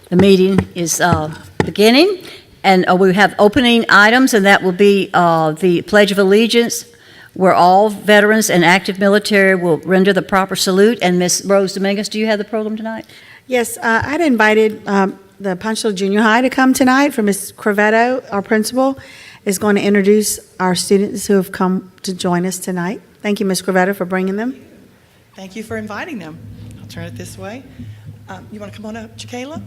The meeting is beginning, and we have opening items, and that will be the Pledge of Allegiance, where all veterans and active military will render the proper salute. And Ms. Rose Dominguez, do you have the program tonight? Yes, I'd invited the Ponchatoula Junior High to come tonight for Ms. Crevetto, our principal, is going to introduce our students who have come to join us tonight. Thank you, Ms. Crevetto, for bringing them. Thank you for inviting them. I'll turn it this way. You want to come on up, Jacayla?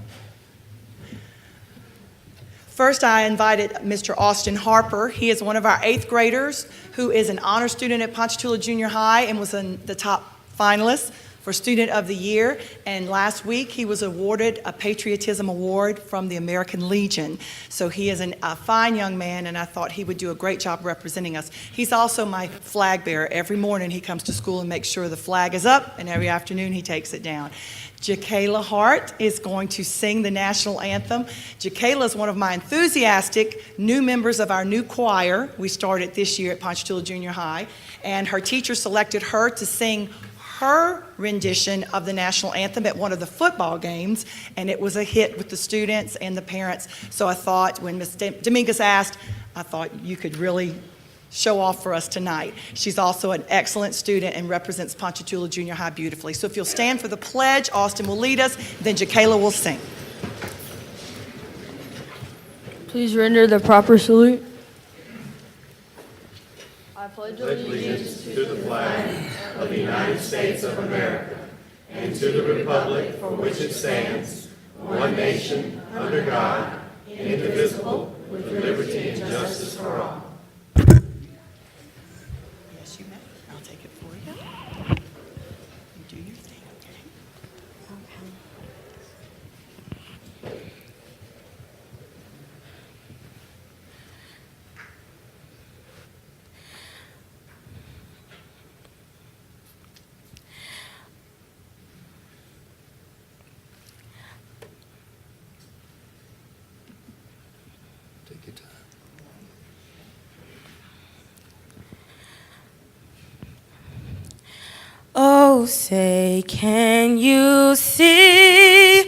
First, I invited Mr. Austin Harper. He is one of our 8th graders who is an honor student at Ponchatoula Junior High and was in the top finalist for Student of the Year. And last week, he was awarded a Patriotism Award from the American Legion. So he is a fine young man, and I thought he would do a great job representing us. He's also my flag bearer. Every morning, he comes to school and makes sure the flag is up, and every afternoon, he takes it down. Jacayla Hart is going to sing the national anthem. Jacayla is one of my enthusiastic new members of our new choir. We started this year at Ponchatoula Junior High, and her teacher selected her to sing her rendition of the national anthem at one of the football games, and it was a hit with the students and the parents. So I thought, when Ms. Dominguez asked, I thought you could really show off for us tonight. She's also an excellent student and represents Ponchatoula Junior High beautifully. So if you'll stand for the pledge, Austin will lead us, then Jacayla will sing. Please render the proper salute. I pledge allegiance to the flag of the United States of America and to the republic for which it stands, one nation, under God, indivisible, with liberty and justice for all. Yes, you may. I'll take it for you. You do your thing, okay? Take your time. Oh, say, can you see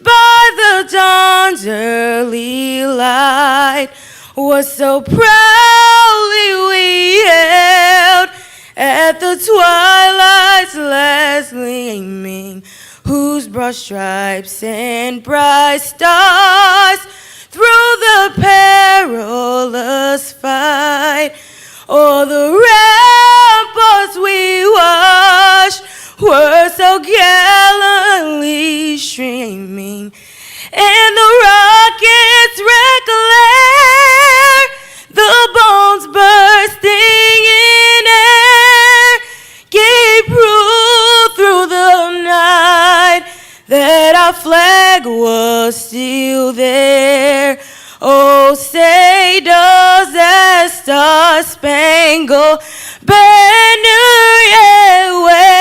by the dawn's early light what so proudly we hailed at the twilight's last gleaming, whose broad stripes and bright stars through the perilous fight o'er the ramparts we watched were so gallantly streaming, and the rocket's red glare, the bombs bursting in air, gave proof through the night that our flag was still there. Oh, say does that star-spangled banner yet wave?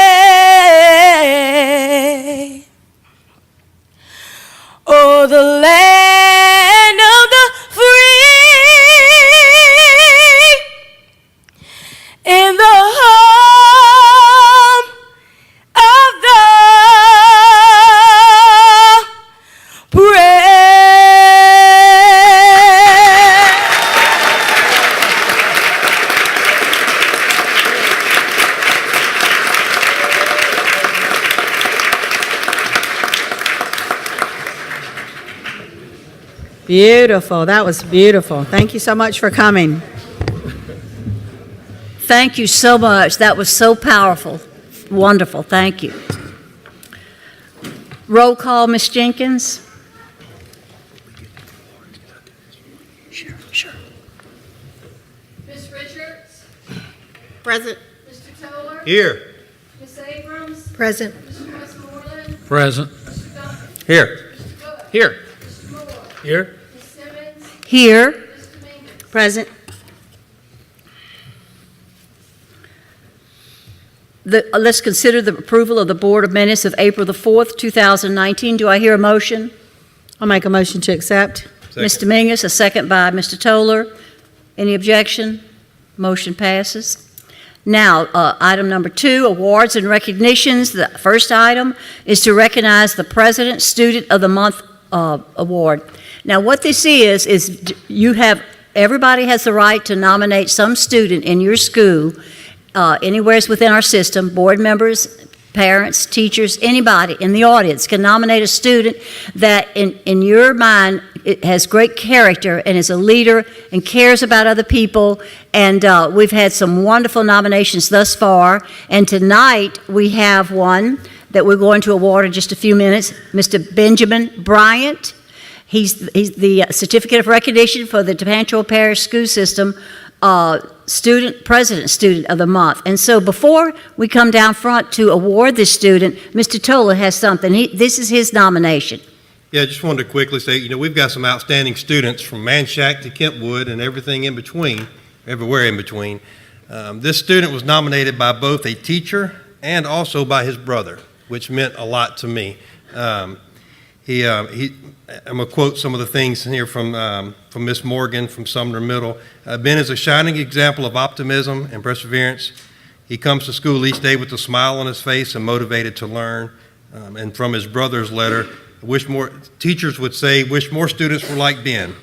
Oh, the land of the free and the home of the brave. Beautiful. That was beautiful. Thank you so much for coming. Thank you so much. That was so powerful. Wonderful. Thank you. Roll call, Ms. Jenkins. Sure. Ms. Richards? Present. Mr. Toller? Here. Ms. Abrams? Present. Mr. Westmoreland? Present. Mr. Duncan? Here. Mr. Good? Here. Mr. Moore? Here. Ms. Simmons? Here. Ms. Dominguez? Present. Let's consider the approval of the Board of Minutes of April the 4th, 2019. Do I hear a motion? I'll make a motion to accept. Ms. Dominguez, a second by Mr. Toller. Any objection? Motion passes. Now, item number 2, awards and recognitions. The first item is to recognize the President Student of the Month award. Now, what this is everybody has the right to nominate some student in your school, anywhere within our system, board members, parents, teachers, anybody in the audience can nominate a student that in your mind it has great character and is a leader and cares about other people. And we've had some wonderful nominations thus far. And tonight we have one that we're going to award in just a few minutes, Mr. Benjamin Bryant. He's the Certificate of Recognition for the Tangi Parish School System President Student of the Month. And so before we come down front to award this student, Mr. Tola has something. This is his nomination. Yeah, I just wanted to quickly say, we've got some outstanding students from Manchac to Kentwood and everything in between, everywhere in between. This student was nominated by both a teacher and also by his brother, which meant a lot to me. I'm going to quote some of the things here from Miss Morgan from Sumner Middle. Ben is a shining example of optimism and perseverance. He comes to school each day with a smile on his face and motivated to learn. And from his brother's letter, teachers would say, wish more students were like Ben.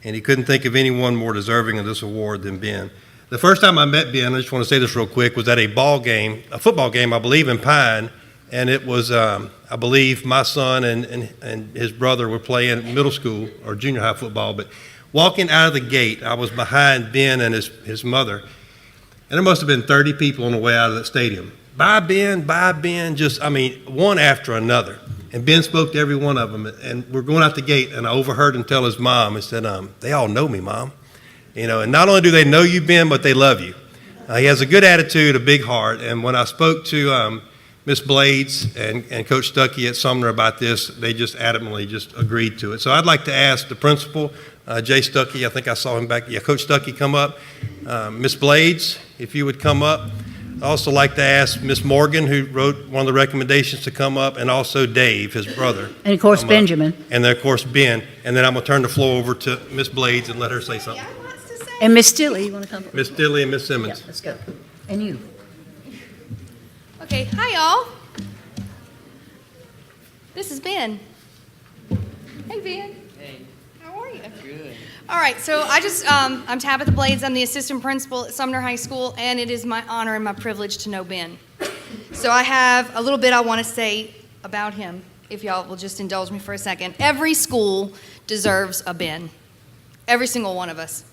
And he couldn't think of anyone more deserving of this award than Ben. The first time I met Ben, I just want to say this real quick, was at a football game, I believe, in Pine. And it was, I believe, my son and his brother were playing middle school or junior high football. But walking out of the gate, I was behind Ben and his mother. And there must have been 30 people on the way out of the stadium. Bye, Ben, just, one after another. And Ben spoke to every one of them. And we're going out the gate, and I overheard him tell his mom, and said, they all know me, Mom. And not only do they know you, Ben, but they love you. He has a good attitude, a big heart. And when I spoke to Miss Blades and Coach Stuckey at Sumner about this, they just adamantly just agreed to it. So I'd like to ask the principal, Jay Stuckey, I think I saw him back. Yeah, Coach Stuckey, come up. Miss Blades, if you would come up. I'd also like to ask Miss Morgan, who wrote one of the recommendations, to come up, and also Dave, his brother. And of course, Benjamin. And then, of course, Ben. And then I'm going to turn the floor over to Miss Blades and let her say something. And Miss Stilley, you want to come? Miss Stilley and Miss Simmons. Yeah, let's go. And you. Okay, hi y'all. This is Ben. Hey Ben. Hey. How are you? Good. All right, so I'm Tabitha Blades. I'm the assistant principal at Sumner High School, and it is my honor and my privilege to know Ben. So I have a little bit I want to say about him, if y'all will just indulge me for a second. Every school deserves a Ben. Every single one of us.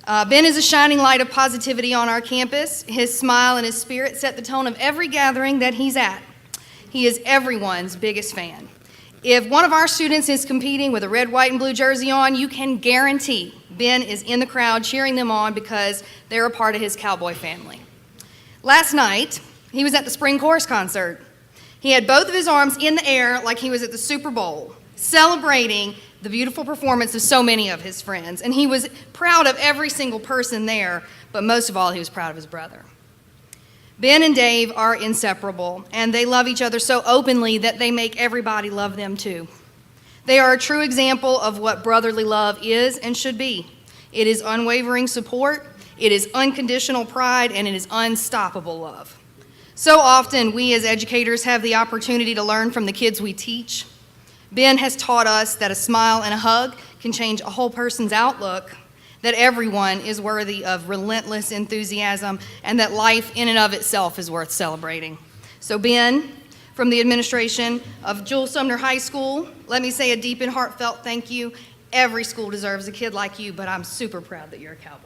Ben is a shining light of positivity on our campus. His smile and his spirit set the tone of every gathering that he's at. He is everyone's biggest fan. If one of our students is competing with a red, white, and blue jersey on, you can guarantee Ben is in the crowd cheering them on because they're a part of his cowboy family. Last night, he was at the spring chorus concert. He had both of his arms in the air like he was at the Super Bowl, celebrating the beautiful performance of so many of his friends. And he was proud of every single person there, but most of all, he was proud of his brother. Ben and Dave are inseparable, and they love each other so openly that they make everybody love them too. They are a true example of what brotherly love is and should be. It is unwavering support, it is unconditional pride, and it is unstoppable love. So often, we as educators have the opportunity to learn from the kids we teach. Ben has taught us that a smile and a hug can change a whole person's outlook, that everyone is worthy of relentless enthusiasm, and that life in and of itself is worth celebrating. So Ben, from the administration of Jules Sumner High School, let me say a deep and heartfelt thank you. Every school deserves a kid like you, but I'm super proud that you're a cowboy.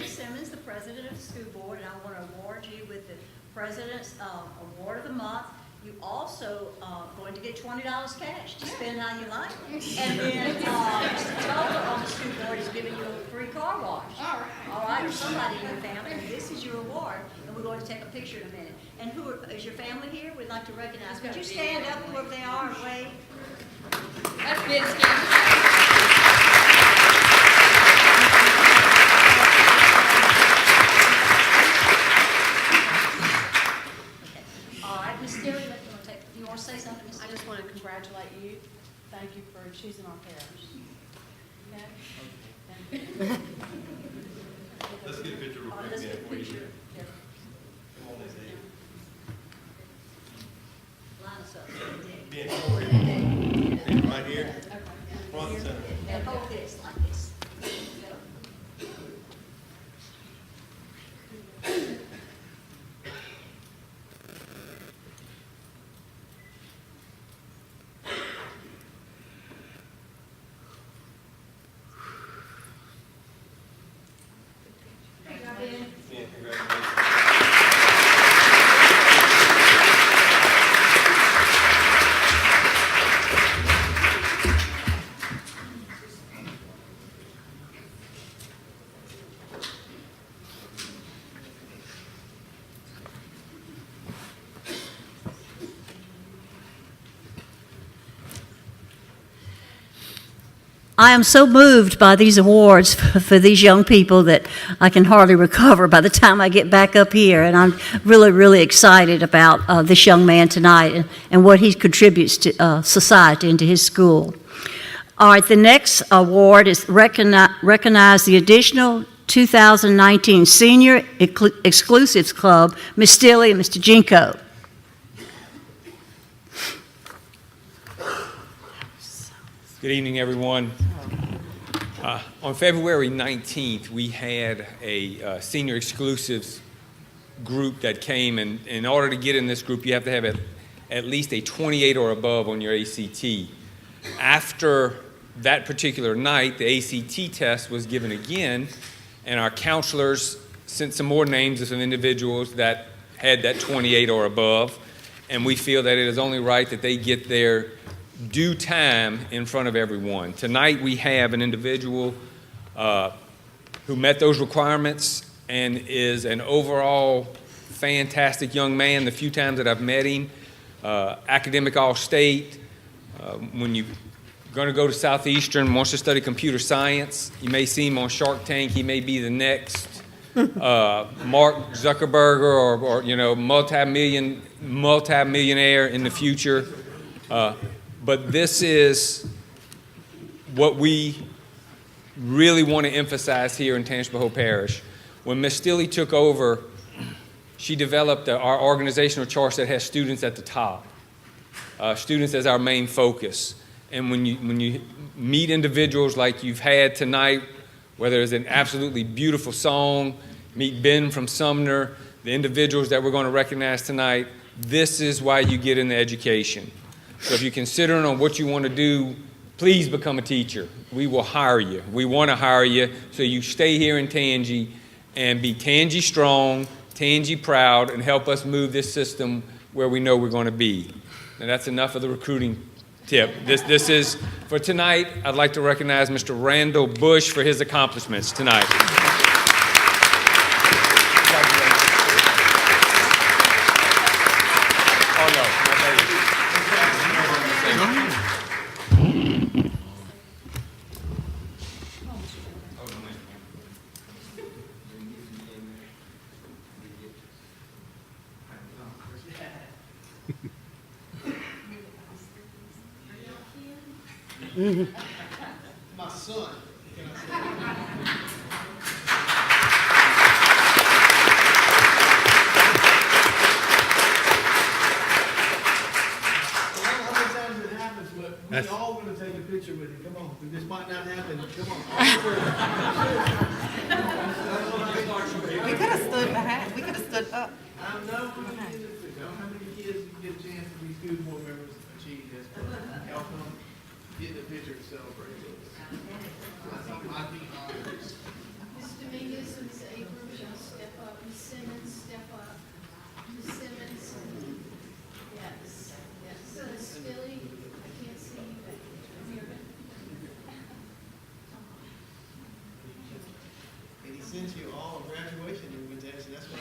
Simmons, the president of the school board, and I want to award you with the President's Award of the Month. You also going to get $20 cash to spend how you like. And then Mr. Toller on the school board is giving you a free car wash. All right, or somebody in your family. And this is your award, and we're going to take a picture in a minute. And is your family here? We'd like to recognize. Would you stand up wherever they are and wave? That's Ben's kid. You want to say something, Ms. I just want to congratulate you. Thank you for choosing our parents. Okay? Thank you. Let's get a picture real quick. Right here, front and center. And hold this like this. Yeah, congratulations. I am so moved by these awards for these young people that I can hardly recover by the time I get back up here. And I'm really, really excited about this young man tonight and what he contributes to society and to his school. All right, the next award is recognize the additional 2019 Senior Exclusives Club, Ms. Stilley and Mr. Jinko. Good evening, everyone. On February 19th, we had a senior exclusives group that came, and in order to get in this group, you have to have at least a 28 or above on your ACT. After that particular night, the ACT test was given again, and our counselors sent some more names of some individuals that had that 28 or above, and we feel that it is only right that they get their due time in front of everyone. Tonight we have an individual who met those requirements and is an overall fantastic young man. The few times that I've met him, academic all-state. When you're going to go to Southeastern, wants to study computer science, you may see him on Shark Tank. He may be the next Mark Zuckerberg or you know, multi-millionaire in the future. But this is what we really want to emphasize here in Tangipahoa Parish. When Ms. Stilley took over, she developed our organizational chart that has students at the top, students as our main focus. And when you meet individuals like you've had tonight, whether it's an absolutely beautiful song, meet Ben from Sumner, the individuals that we're going to recognize tonight, this is why you get into education. So if you're considering on what you want to do, please become a teacher. We will hire you. We want to hire you so you stay here in Tangi and be Tangi strong, Tangi proud, and help us move this system where we know we're going to be. And that's enough of the recruiting tip. This is, for tonight, I'd like to recognize Mr. Randall Bush for his accomplishments tonight. Oh, no, not that. My son. We all gonna take a picture with you. Come on, this might not happen. Come on. We could have stood behind, we could have stood up. I know how many kids you get a chance to be school board members achieve this. Y'all come get in the picture and celebrate with us. I'd be honored. Ms. Dominguez and Ms. Abrams, y'all step up. Ms. Simmons, step up. Ms. Simmons. Yes, yes. Ms. Stilley, I can't see you back there. And he sent you all a graduation invitation, that's why.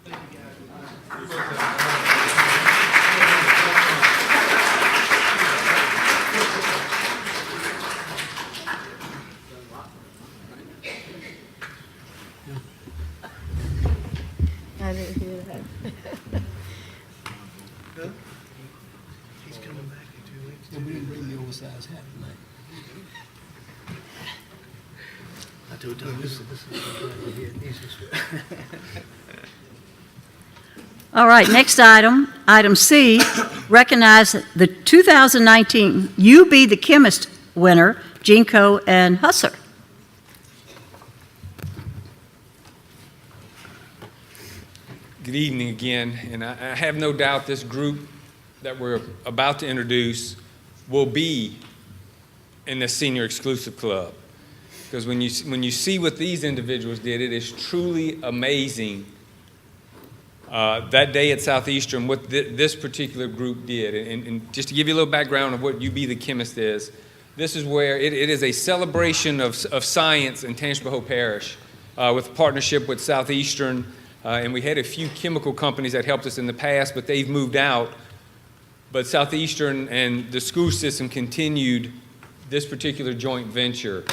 Thank you guys. I didn't hear that. He's coming back in 2 weeks. And we didn't bring the oversized hat tonight. I told Tom, this is All right, next item, item C, recognize the 2019 You Be the Chemist winner, Jinko and Husser. Good evening again, and I have no doubt this group that we're about to introduce will be in the Senior Exclusive Club. Because when you see what these individuals did, it is truly amazing that day at Southeastern what this particular group did. And just to give you a little background of what You Be the Chemist is, this is where it is a celebration of science in Tangipahoa Parish with a partnership with Southeastern. And we had a few chemical companies that helped us in the past, but they've moved out. But Southeastern and the school system continued this particular joint venture.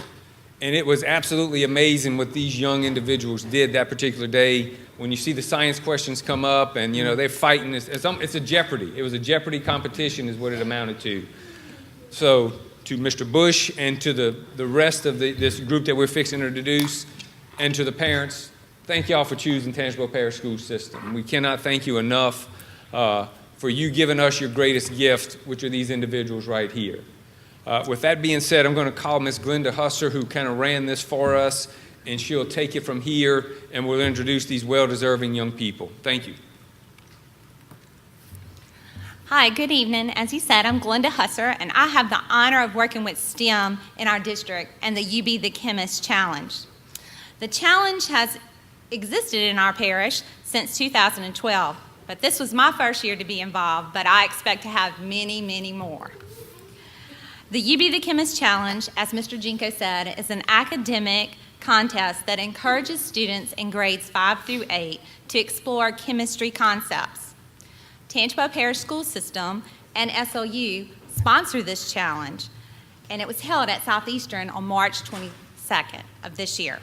And it was absolutely amazing what these young individuals did that particular day. When you see the science questions come up and, you know, they're fighting, it's a Jeopardy. It was a Jeopardy competition is what it amounted to. So to Mr. Bush and to the rest of this group that we're fixing to introduce, and to the parents, thank y'all for choosing Tangipahoa Parish School System. We cannot thank you enough for you giving us your greatest gift, which are these individuals right here. With that being said, I'm going to call Ms. Glenda Husser, who kind of ran this for us, and she'll take it from here, and we'll introduce these well-deserving young people. Thank you. Hi, good evening. As you said, I'm Glenda Husser, and I have the honor of working with STEM in our district and the You Be the Chemist Challenge. The challenge has existed in our parish since 2012, but this was my first year to be involved, but I expect to have many, many more. The You Be the Chemist Challenge, as Mr. Jinko said, is an academic contest that encourages students in grades 5 through 8 to explore chemistry concepts. Tangipahoa Parish School System and SLU sponsor this challenge, and it was held at Southeastern on March 22nd of this year.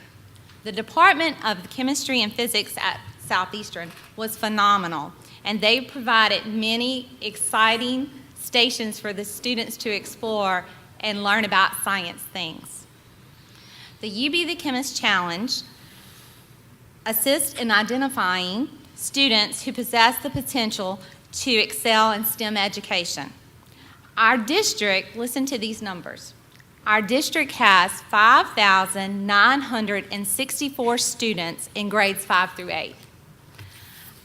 The Department of Chemistry and Physics at Southeastern was phenomenal, and they provided many exciting stations for the students to explore and learn about science things. The You Be the Chemist Challenge assists in identifying students who possess the potential to excel in STEM education. Our district, listen to these numbers, our district has 5,964 students in grades 5 through 8.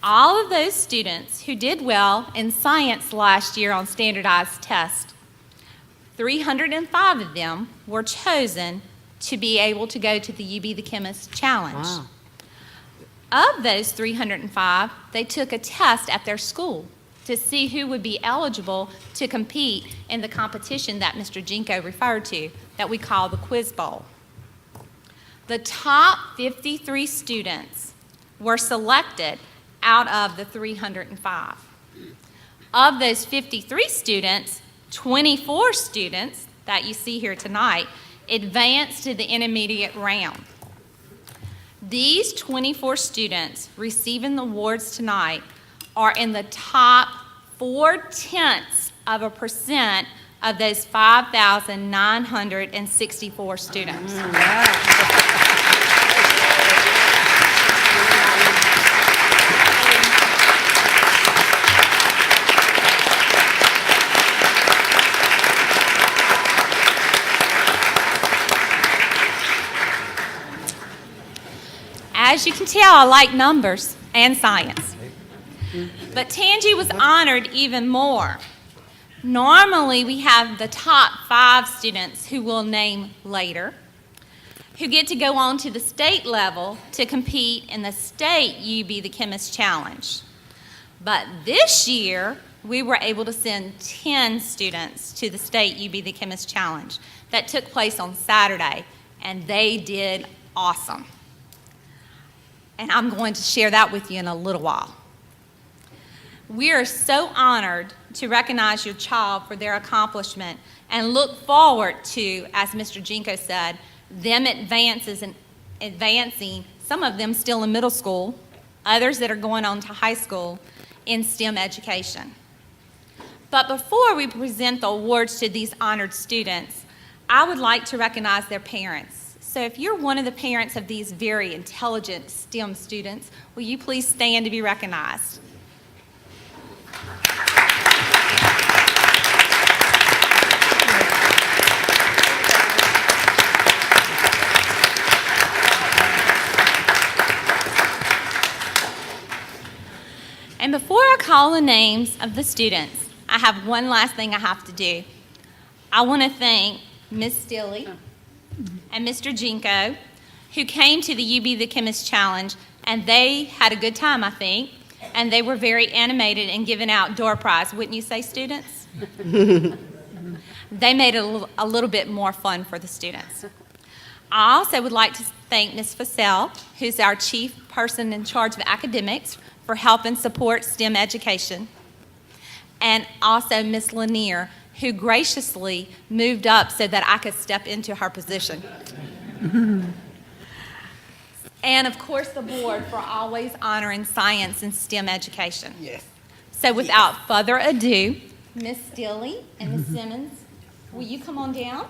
All of those students who did well in science last year on standardized tests, 305 of them were chosen to be able to go to the You Be the Chemist Challenge. Wow. Of those 305, they took a test at their school to see who would be eligible to compete in the competition that Mr. Jinko referred to, that we call the Quiz Bowl. The top 53 students were selected out of the 305. Of those 53 students, 24 students that you see here tonight advanced to the intermediate round. These 24 students receiving the awards tonight are in the top 0.4% of those 5,964 students. As you can tell, I like numbers and science. But Tangi was honored even more. Normally, we have the top 5 students who we'll name later, who get to go on to the state level to compete in the state You Be the Chemist Challenge. But this year, we were able to send 10 students to the state You Be the Chemist Challenge that took place on Saturday, and they did awesome. And I'm going to share that with you in a little while. We are so honored to recognize your child for their accomplishment and look forward to, as Mr. Jinko said, them advancing, some of them still in middle school, others that are going on to high school in STEM education. But before we present the awards to these honored students, I would like to recognize their parents. So if you're one of the parents of these very intelligent STEM students, will you please stand to be recognized? And before I call the names of the students, I have one last thing I have to do. I want to thank Ms. Stilley and Mr. Jinko, who came to the UB the Chemist Challenge, and they had a good time, I think, and they were very animated in giving out door prizes. Wouldn't you say, students? They made it a little bit more fun for the students. I also would like to thank Ms. Fassell, who's our chief person in charge of academics, for helping support STEM education, and also Ms. Lanier, who graciously moved up so that I could step into her position. And of course the board for always honoring science and STEM education. Yes. So without further ado, Ms. Stilley and Ms. Simmons, will you come on down?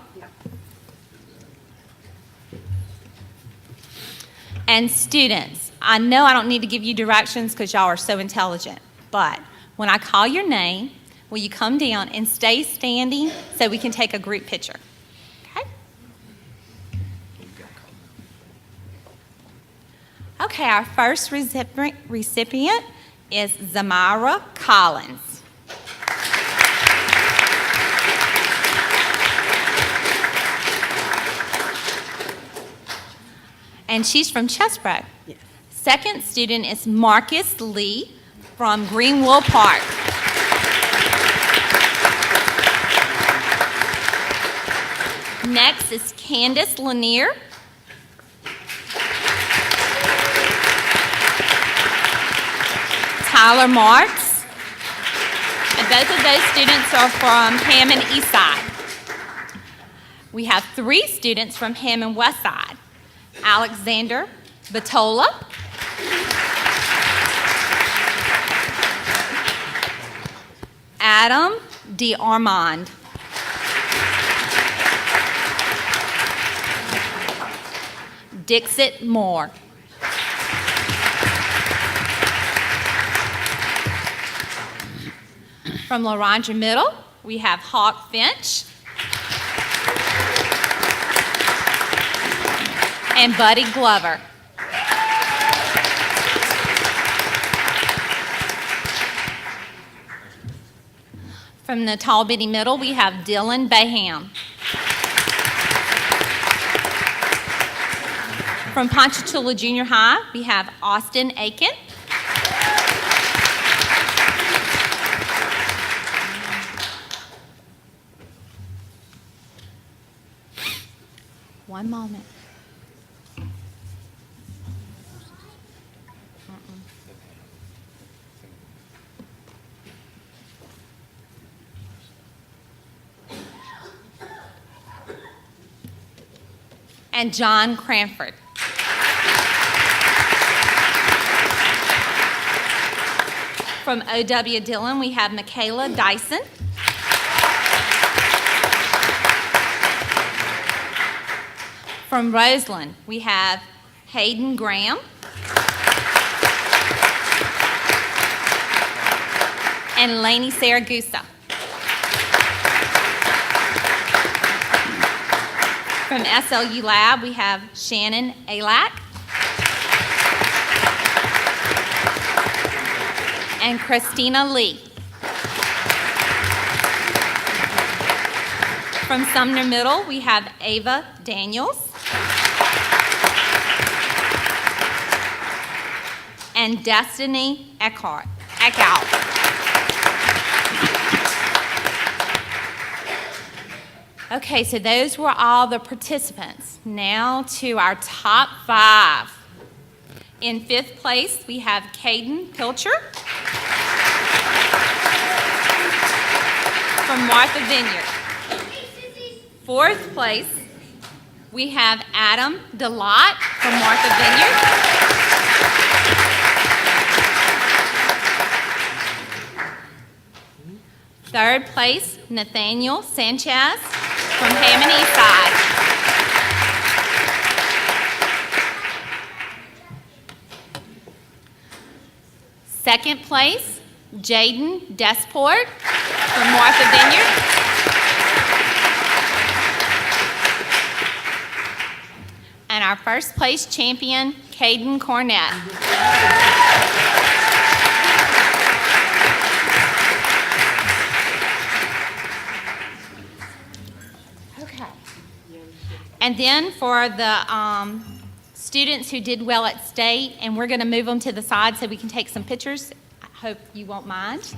And students, I know I don't need to give you directions because y'all are so intelligent, but when I call your name, will you come down and stay standing so we can take a group picture? Okay? Okay, our first recipient is Zamira Collins. And she's from Chesbrough. Yes. Second student is Marcus Lee from Greenwood Park. Next is Candace Lanier. Tyler Marks. And both of those students are from Hammond Eastside. We have 3 students from Hammond Westside. Alexander Batola, Adam DeArmond, Dixit Moore, from LaRondra Middle, we have Hawk Finch and Buddy Glover. From the Tall Bitty Middle, we have Dylan Baham. From Ponchatoula Junior High, we have Austin Aiken. One moment. And John Cranford. From O.W. Dillon, we have Michaela Dyson. From Roseland, we have Hayden Graham. And Lainey Saragusa. From SLU Lab, we have Shannon Alak and Christina Lee. From Sumner Middle, we have Ava Daniels and Destiny Eckhout. Okay, so those were all the participants. Now to our top 5. In 5th place, we have Caden Pilcher from Martha Vineyard. 4th place, we have Adam DeLotte from Martha Vineyard. Third place, Nathaniel Sanchez from Hammond Eastside. Second place, Jaden Desport from Martha Vineyard. And our first place champion, Caden Cornett. Okay. And then for the students who did well at state, and we're going to move them to the side so we can take some pictures. I hope you won't mind.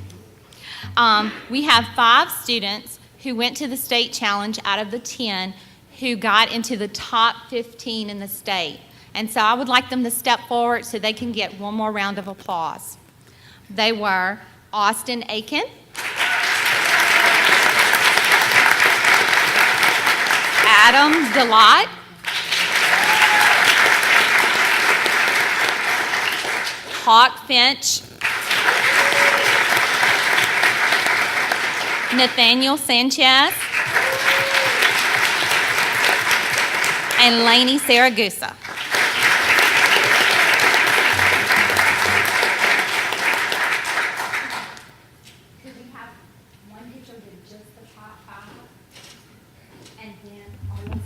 We have 5 students who went to the state challenge out of the 10 who got into the top 15 in the state. And so I would like them to step forward so they can get one more round of applause. They were Austin Aiken, Adam Delott, Hawk Finch, Nathaniel Sanchez, and Lainey Saragusa. Could we have one picture with just the top 5? And then all of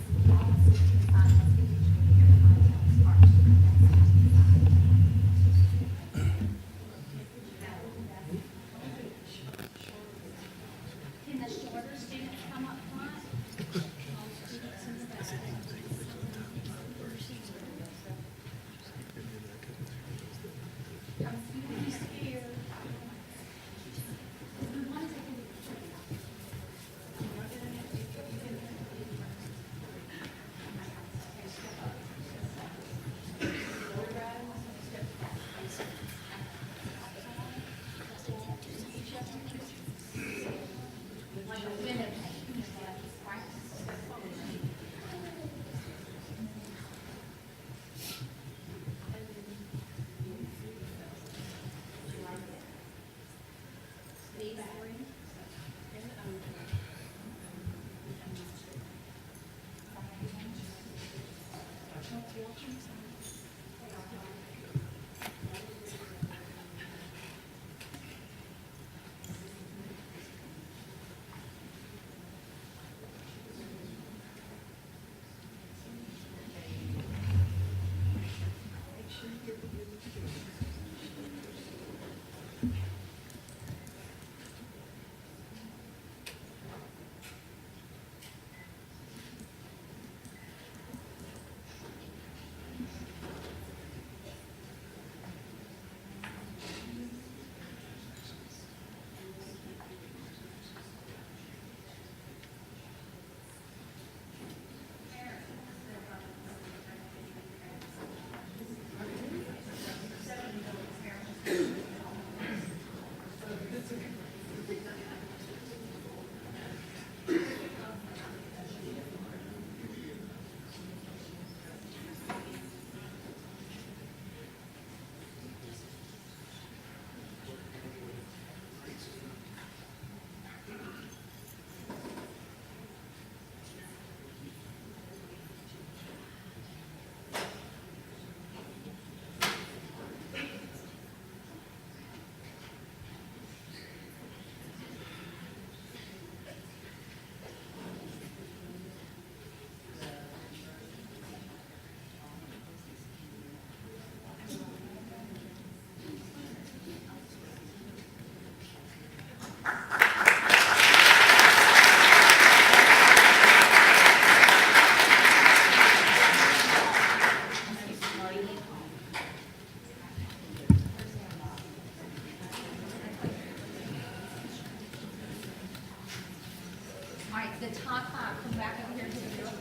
Can the shorter students come up front? The top 5, come back over here to the middle.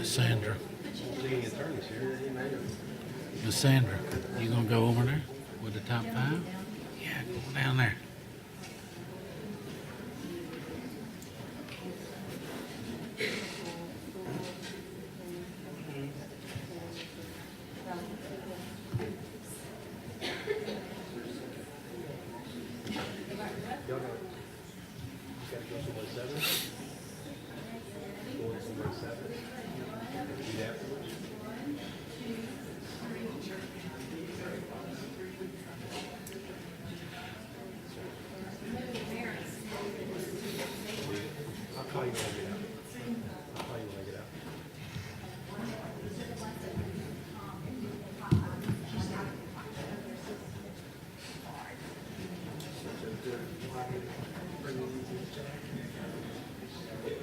Sandra. Miss Sandra, you gonna go over there with the top 5? Yeah, go down there.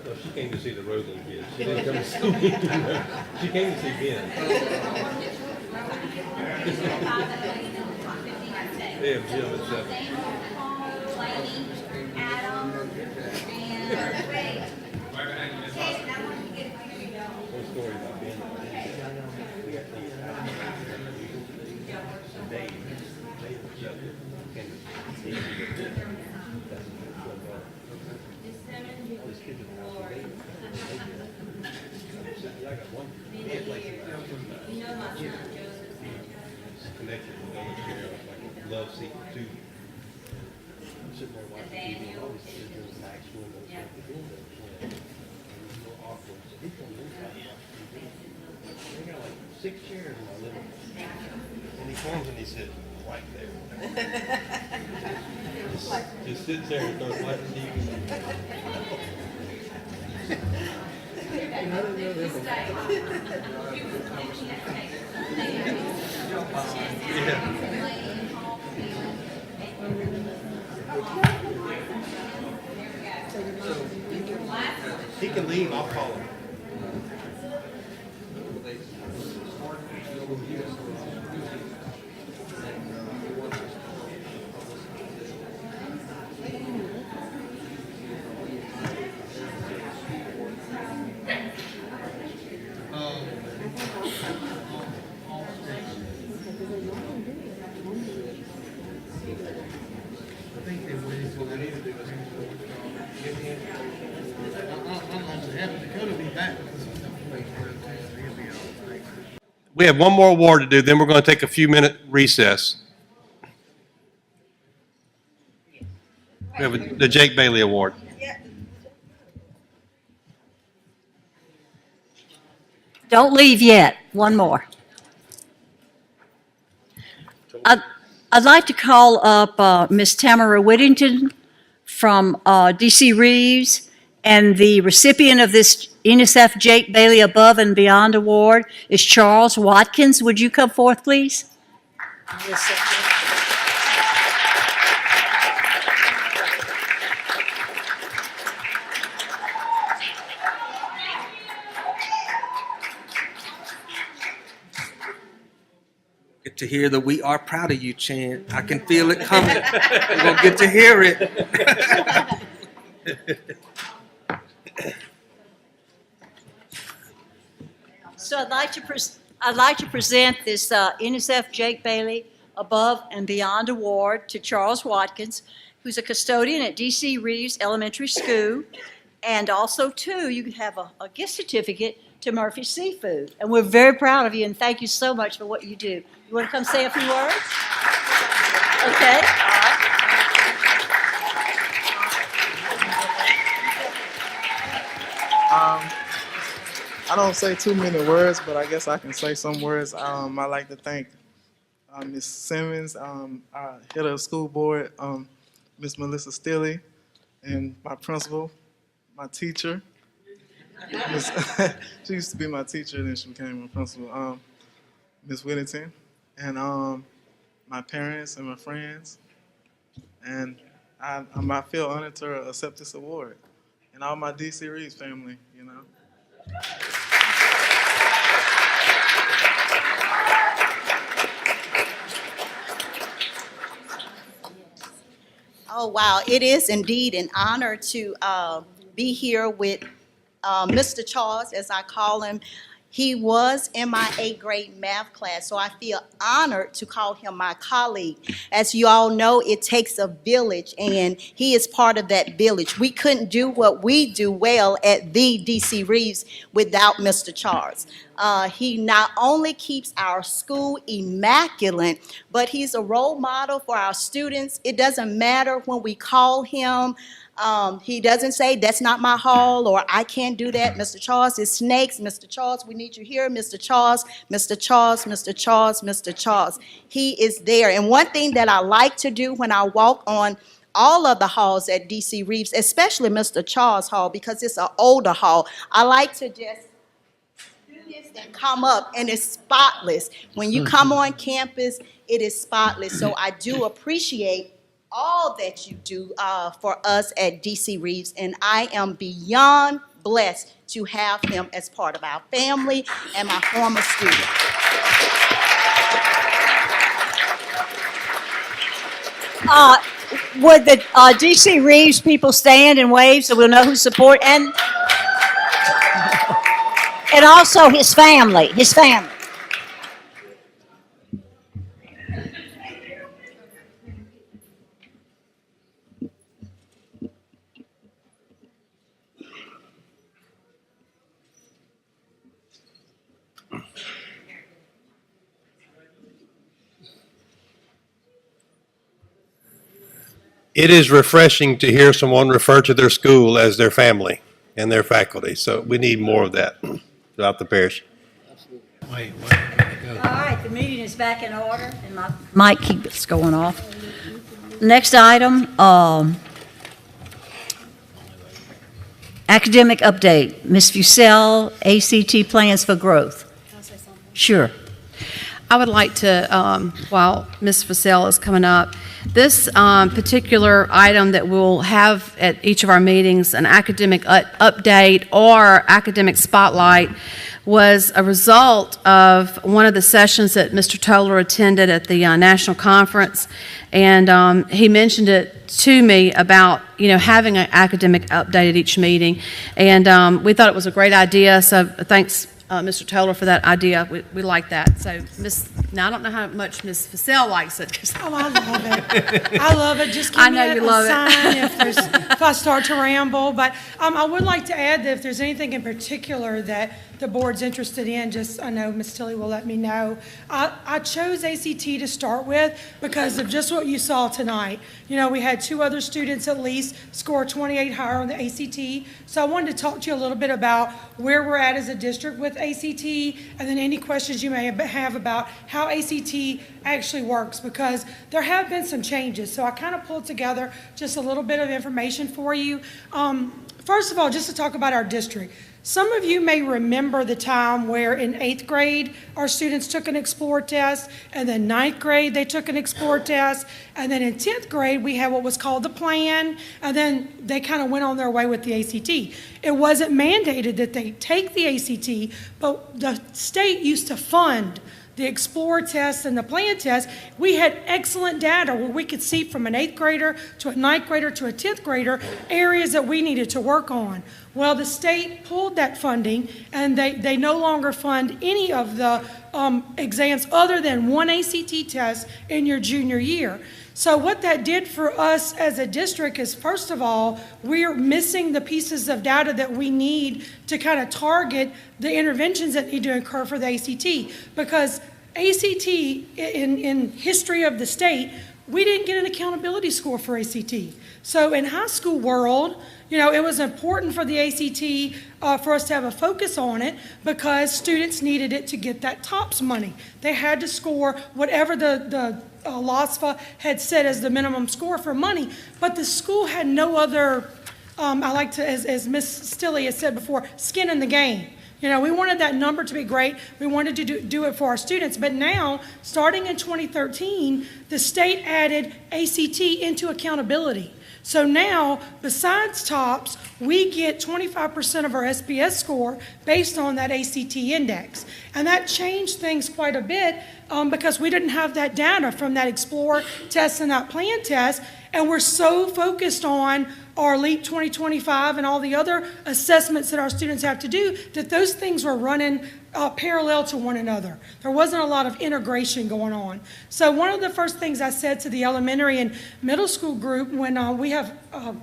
No, she came to see the Roseland kids. She didn't come to see me. She came to see Ben. They have Jim at 7. One story about Ben. We got these Dave was up there. And he was there. That's all these kids are I got one. Connected with other chair, like a love seat for two. I'm sitting there watching TV and all these kids doing max windows. They're doing those windows. And it's real awkward. So he comes inside and watches TV. They got like 6 chairs in my living room. And he comes and he sits right there. just sits there and starts watching TV. He can leave, I'll call him. We have one more award to do, then we're going to take a few minute recess. We have the Jake Bailey Award. Don't leave yet. One more. I'd like to call up Miss Tamara Whittington from DC Reeves, and the recipient of this UNICEF Jake Bailey Above and Beyond Award is Charles Watkins. Would you come forth, please? Get to hear the "We Are Proud of You" chant. I can feel it coming. We're gonna get to hear it. So I'd like to present this UNICEF Jake Bailey Above and Beyond Award to Charles Watkins, who's a custodian at DC Reeves Elementary School, and also too you can have a gift certificate to Murphy Seafood. And we're very proud of you, and thank you so much for what you do. You want to come say a few words? Okay. I don't say too many words, but I guess I can say some words. I'd like to thank Ms. Simmons, our head of the school board, Ms. Melissa Stilley, and my principal, my teacher. She used to be my teacher, then she became my principal, Ms. Whittington, and my parents and my friends. And I feel honored to accept this award, and all my DC Reeves family, you know. Oh, wow. It is indeed an honor to be here with Mr. Charles, as I call him. He was in my 8th grade math class, so I feel honored to call him my colleague. As you all know, it takes a village, and he is part of that village. We couldn't do what we do well at the DC Reeves without Mr. Charles. He not only keeps our school immaculate, but he's a role model for our students. It doesn't matter when we call him. He doesn't say, that's not my hall, or I can't do that. Mr. Charles is snakes. Mr. Charles, we need you here. Mr. Charles, Mr. Charles, Mr. Charles, Mr. Charles. He is there. And one thing that I like to do when I walk on all of the halls at DC Reeves, especially Mr. Charles Hall, because it's an older hall, I like to just do this and come up, and it's spotless. When you come on campus, it is spotless. So I do appreciate all that you do for us at DC Reeves, and I am beyond blessed to have him as part of our family and my former student. Would the DC Reeves people stand and wave so we'll know who support, and also his family, It is refreshing to hear someone refer to their school as their family and their faculty. So we need more of that throughout the parish. Wait, All right, the meeting is back in order, and my mic keeps going off. Next item, academic update. Ms. Fussell, ACT plans for growth. Can I say something? Sure. I would like to, while Ms. Fussell is coming up, this particular item that we'll have at each of our meetings, an academic update or academic spotlight, was a result of one of the sessions that Mr. Toller attended at the national conference, and he mentioned it to me about, having an academic update at each meeting, and we thought it was a great idea, so thanks, Mr. Toller, for that idea. We like that. So, now I don't know how much Ms. Fussell likes it. Oh, I love it. I love it. Just give I me know you a love it. sign if I start to ramble. But I would like to add that if there's anything in particular that the board's interested in, I know Ms. Tilley will let me know. I chose ACT to start with because of just what you saw tonight. We had 2 other students at least score 28 higher on the ACT. So I wanted to talk to you a little bit about where we're at as a district with ACT, and then any questions you may have about how ACT actually works, because there have been some changes. So I kind of pulled together just a little bit of information for you. First of all, just to talk about our district. Some of you may remember the time where in 8th grade, our students took an Explore test, and then 9th grade, they took an Explore test, and then in 10th grade, we had what was called the plan, and then they kind of went on their way with the ACT. It wasn't mandated that they take the ACT, but the state used to fund the Explore test and the plan test. We had excellent data where we could see from an 8th grader to a 9th grader to a 10th grader areas that we needed to work on. Well, the state pulled that funding, and they no longer fund any of the exams other than one ACT test in your junior year. So what that did for us as a district is, first of all, we're missing the pieces of data that we need to kind of target the interventions that need to occur for the ACT. Because ACT, in history of the state, we didn't get an accountability score for ACT. So in high school world, it was important for the ACT for us to have a focus on it because students needed it to get that TOPS money. They had to score whatever the LOSFA had set as the minimum score for money, but the school had no other, I like to, as Ms. Stilley has said before, skin in the game. We wanted that number to be great. We wanted to do it for our students. But now, starting in 2013, the state added ACT into accountability. So now, besides TOPS, we get 25% of our SPS score based on that ACT index. And that changed things quite a bit because we didn't have that data from that Explore test and that plan test. And we're so focused on our LEAP 2025 and all the other assessments that our students have to do that those things were running parallel to one another. There wasn't a lot of integration going on. So one of the first things I said to the elementary and middle school group when we have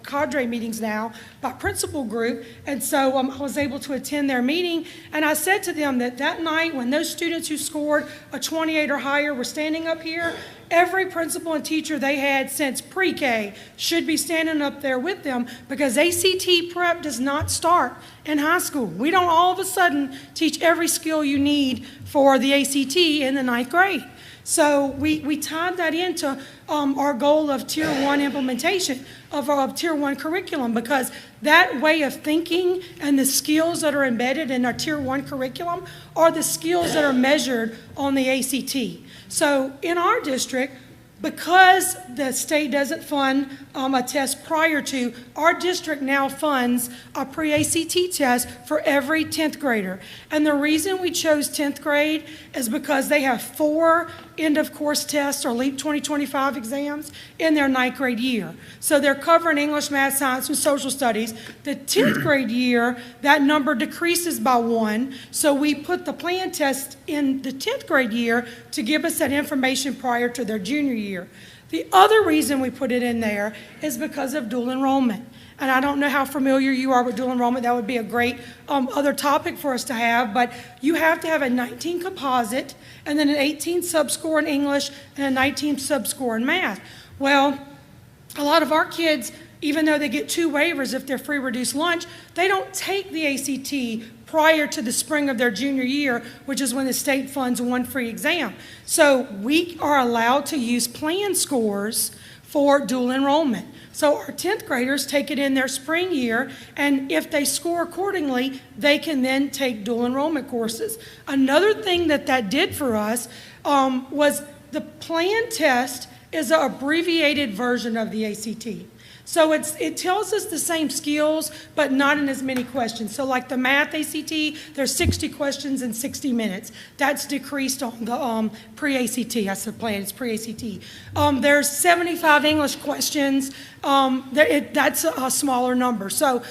cadre meetings now by principal group, and so I was able to attend their meeting, and I said to them that night when those students who scored a 28 or higher were standing up here, every principal and teacher they had since pre-K should be standing up there with them, because ACT prep does not start in high school. We don't all of a sudden teach every skill you need for the ACT in the 9th grade. So we tied that into our goal of Tier 1 implementation of Tier 1 curriculum, because that way of thinking and the skills that are embedded in our Tier 1 curriculum are the skills that are measured on the ACT. So in our district, because the state doesn't fund a test prior to, our district now funds a pre-ACT test for every 10th grader. And the reason we chose 10th grade is because they have 4 end-of-course tests or LEAP 2025 exams in their 9th grade year. So they're covering English, math, science, and social studies. The 10th grade year, that number decreases by 1. So we put the plan test in the 10th grade year to give us that information prior to their junior year. The other reason we put it in there is because of dual enrollment. And I don't know how familiar you are with dual enrollment. That would be a great other topic for us to have. But you have to have a 19 composite and then an 18 subscore in English and a 19 subscore in math. Well, a lot of our kids, even though they get 2 waivers if they're free reduced lunch, they don't take the ACT prior to the spring of their junior year, which is when the state funds 1 free exam. So we are allowed to use plan scores for dual enrollment. So our 10th graders take it in their spring year, and if they score accordingly, they can then take dual enrollment courses. Another thing that did for us was the plan test is an abbreviated version of the ACT. So it tells us the same skills, but not in as many questions. So like the math ACT, there's 60 questions in 60 minutes. That's decreased on the pre-ACT. That's the plan, it's pre-ACT. There's 75 English questions. That's a smaller number. So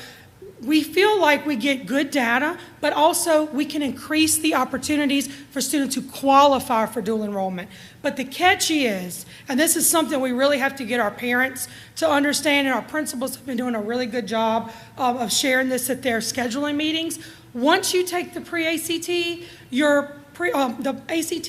we feel like we get good data, but also we can increase the opportunities for students who qualify for dual enrollment. But the catch is, and this is something we really have to get our parents to understand, and our principals have been doing a really good job of sharing this at their scheduling meetings. Once you take the pre-ACT, your pre-ACT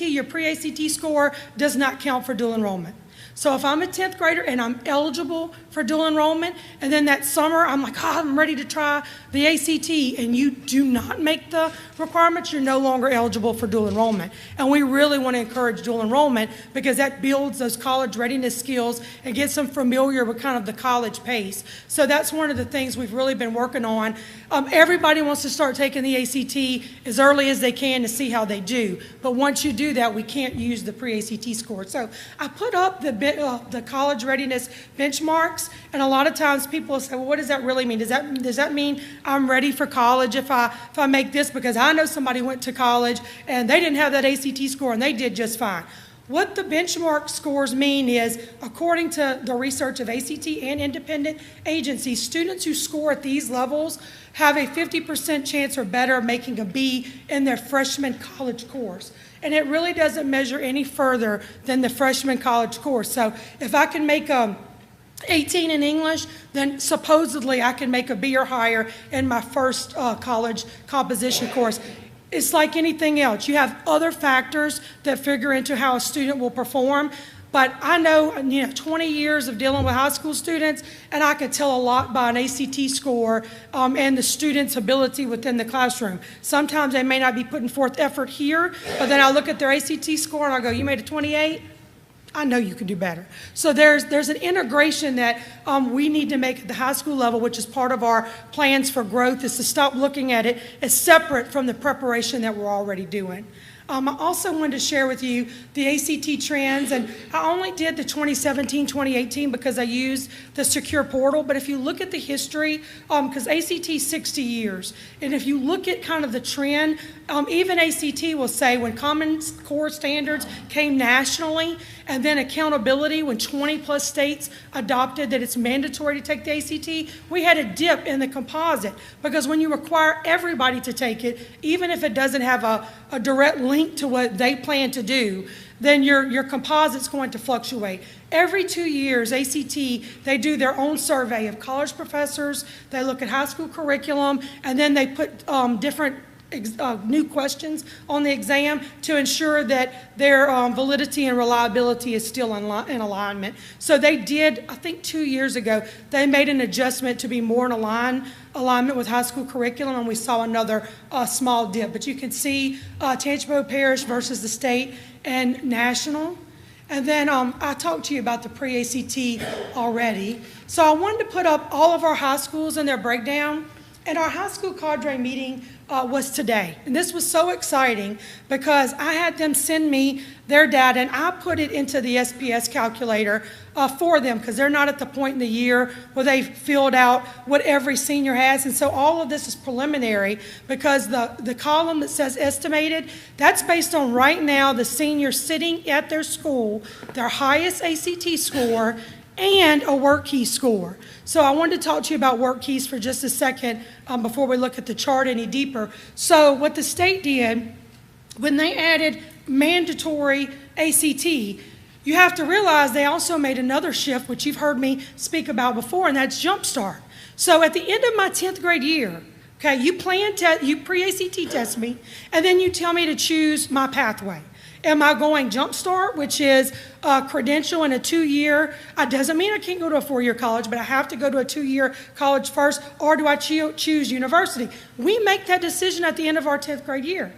score does not count for dual enrollment. So if I'm a 10th grader and I'm eligible for dual enrollment, and then that summer I'm like, I'm ready to try the ACT, and you do not make the requirements, you're no longer eligible for dual enrollment. And we really want to encourage dual enrollment because that builds those college readiness skills and gets them familiar with kind of the college pace. So that's one of the things we've really been working on. Everybody wants to start taking the ACT as early as they can to see how they do. But once you do that, we can't use the pre-ACT score. So I put up the college readiness benchmarks, and a lot of times people say, well, what does that really mean? Does that mean I'm ready for college if I make this? Because I know somebody went to college and they didn't have that ACT score and they did just fine. What the benchmark scores mean is, according to the research of ACT and independent agencies, students who score at these levels have a 50% chance or better of making a B in their freshman college course. And it really doesn't measure any further than the freshman college course. So if I can make 18 in English, then supposedly I can make a B or higher in my first college composition course. It's like anything else. You have other factors that figure into how a student will perform. But I know, 20 years of dealing with high school students, and I can tell a lot by an ACT score and the student's ability within the classroom. Sometimes they may not be putting forth effort here, but then I look at their ACT score and I go, you made a 28? I know you can do better. So there's an integration that we need to make at the high school level, which is part of our plans for growth, is to stop looking at it as separate from the preparation that we're already doing. I also wanted to share with you the ACT trends, and I only did the 2017-2018 because I used the secure portal, but if you look at the history, because ACT is 60 years, and if you look at kind of the trend, even ACT will say when Common Core standards came nationally, and then accountability when 20-plus states adopted that it's mandatory to take the ACT, we had a dip in the composite, because when you require everybody to take it, even if it doesn't have a direct link to what they plan to do, then your composite's going to fluctuate. Every 2 years, ACT, they do their own survey of college professors, they look at high school curriculum, and then they put different new questions on the exam to ensure that their validity and reliability is still in alignment. So they did, I think 2 years ago, they made an adjustment to be more in alignment with high school curriculum, and we saw another small dip. But you can see Tangipahoa Parish versus the state and national. And then I talked to you about the pre-ACT already. So I wanted to put up all of our high schools and their breakdown. And our high school cadre meeting was today. And this was so exciting because I had them send me their data, and I put it into the SPS calculator for them, because they're not at the point in the year where they've filled out what every senior has. And so all of this is preliminary, because the column that says estimated, that's based on right now the seniors sitting at their school, their highest ACT score, and a work key score. So I wanted to talk to you about work keys for just a second before we look at the chart any deeper. So what the state did, when they added mandatory ACT, you have to realize they also made another shift, which you've heard me speak about before, and that's Jumpstart. So at the end of my 10th grade year, okay, you pre-ACT test me, and then you tell me to choose my pathway. Am I going Jumpstart, which is a credential in a 2-year? It doesn't mean I can't go to a 4-year college, but I have to go to a 2-year college first, or do I choose university? We make that decision at the end of our 10th grade year.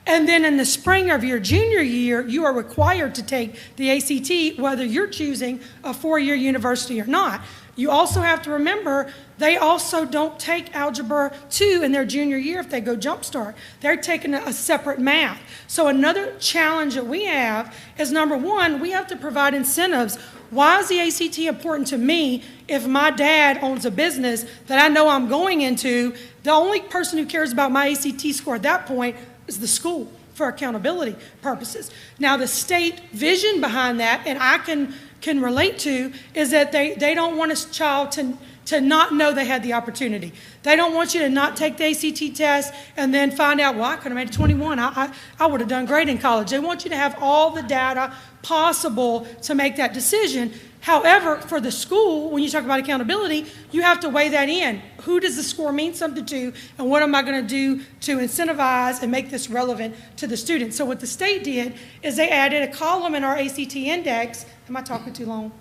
And then in the spring of your junior year, you are required to take the ACT, whether you're choosing a 4-year university or not. You also have to remember, they also don't take Algebra 2 in their junior year if they go Jumpstart. They're taking a separate math. So another challenge that we have is, number one, we have to provide incentives. Why is the ACT important to me if my dad owns a business that I know I'm going into? The only person who cares about my ACT score at that point is the school for accountability purposes. Now, the state vision behind that, and I can relate to, is that they don't want a child to not know they had the opportunity. They don't want you to not take the ACT test and then find out, well, I could have made 21. I would have done great in college. They want you to have all the data possible to make that decision. However, for the school, when you talk about accountability, you have to weigh that in. Who does the score mean something to, and what am I going to do to incentivize and make this relevant to the student? So what the state did is they added a column in our ACT index. Am I talking too long?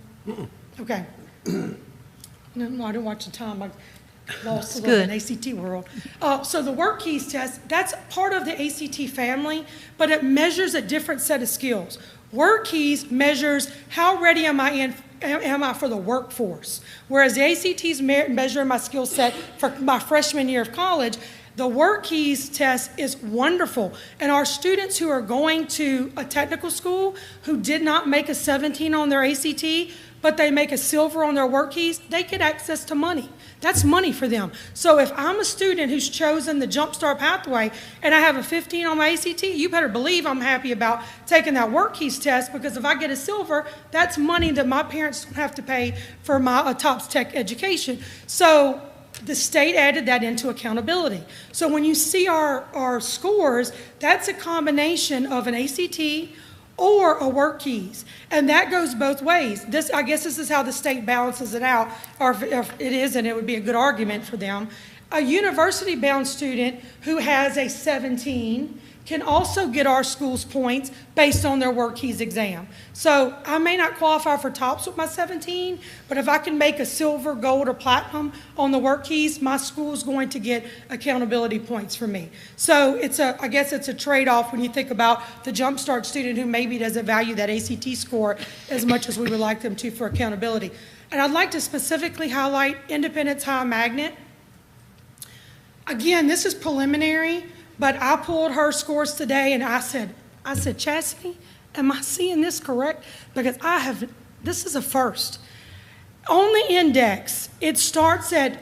Okay. No, I didn't watch the time. I lost a little in ACT world. So the work keys test, that's part of the ACT family, but it measures a different set of skills. Work keys measures how ready am I for the workforce, whereas the ACTs measure my skill set for my freshman year of college. The work keys test is wonderful, and our students who are going to a technical school who did not make a 17 on their ACT, but they make a silver on their work keys, they get access to money. That's money for them. So if I'm a student who's chosen the Jumpstart pathway and I have a 15 on my ACT, you better believe I'm happy about taking that work keys test, because if I get a silver, that's money that my parents don't have to pay for my TOPS Tech education. So the state added that into accountability. So when you see our scores, that's a combination of an ACT or a work keys. And that goes both ways. I guess this is how the state balances it out, or if it isn't, it would be a good argument for them. A university-bound student who has a 17 can also get our school's points based on their work keys exam. So I may not qualify for TOPS with my 17, but if I can make a silver, gold, or platinum on the work keys, my school's going to get accountability points for me. So I guess it's a trade-off when you think about the Jumpstart student who maybe doesn't value that ACT score as much as we would like them to for accountability. And I'd like to specifically highlight Independence High Magnet. Again, this is preliminary, but I pulled her scores today and I said, Chastity, am I seeing this correct? Because this is a first. On the index, it starts at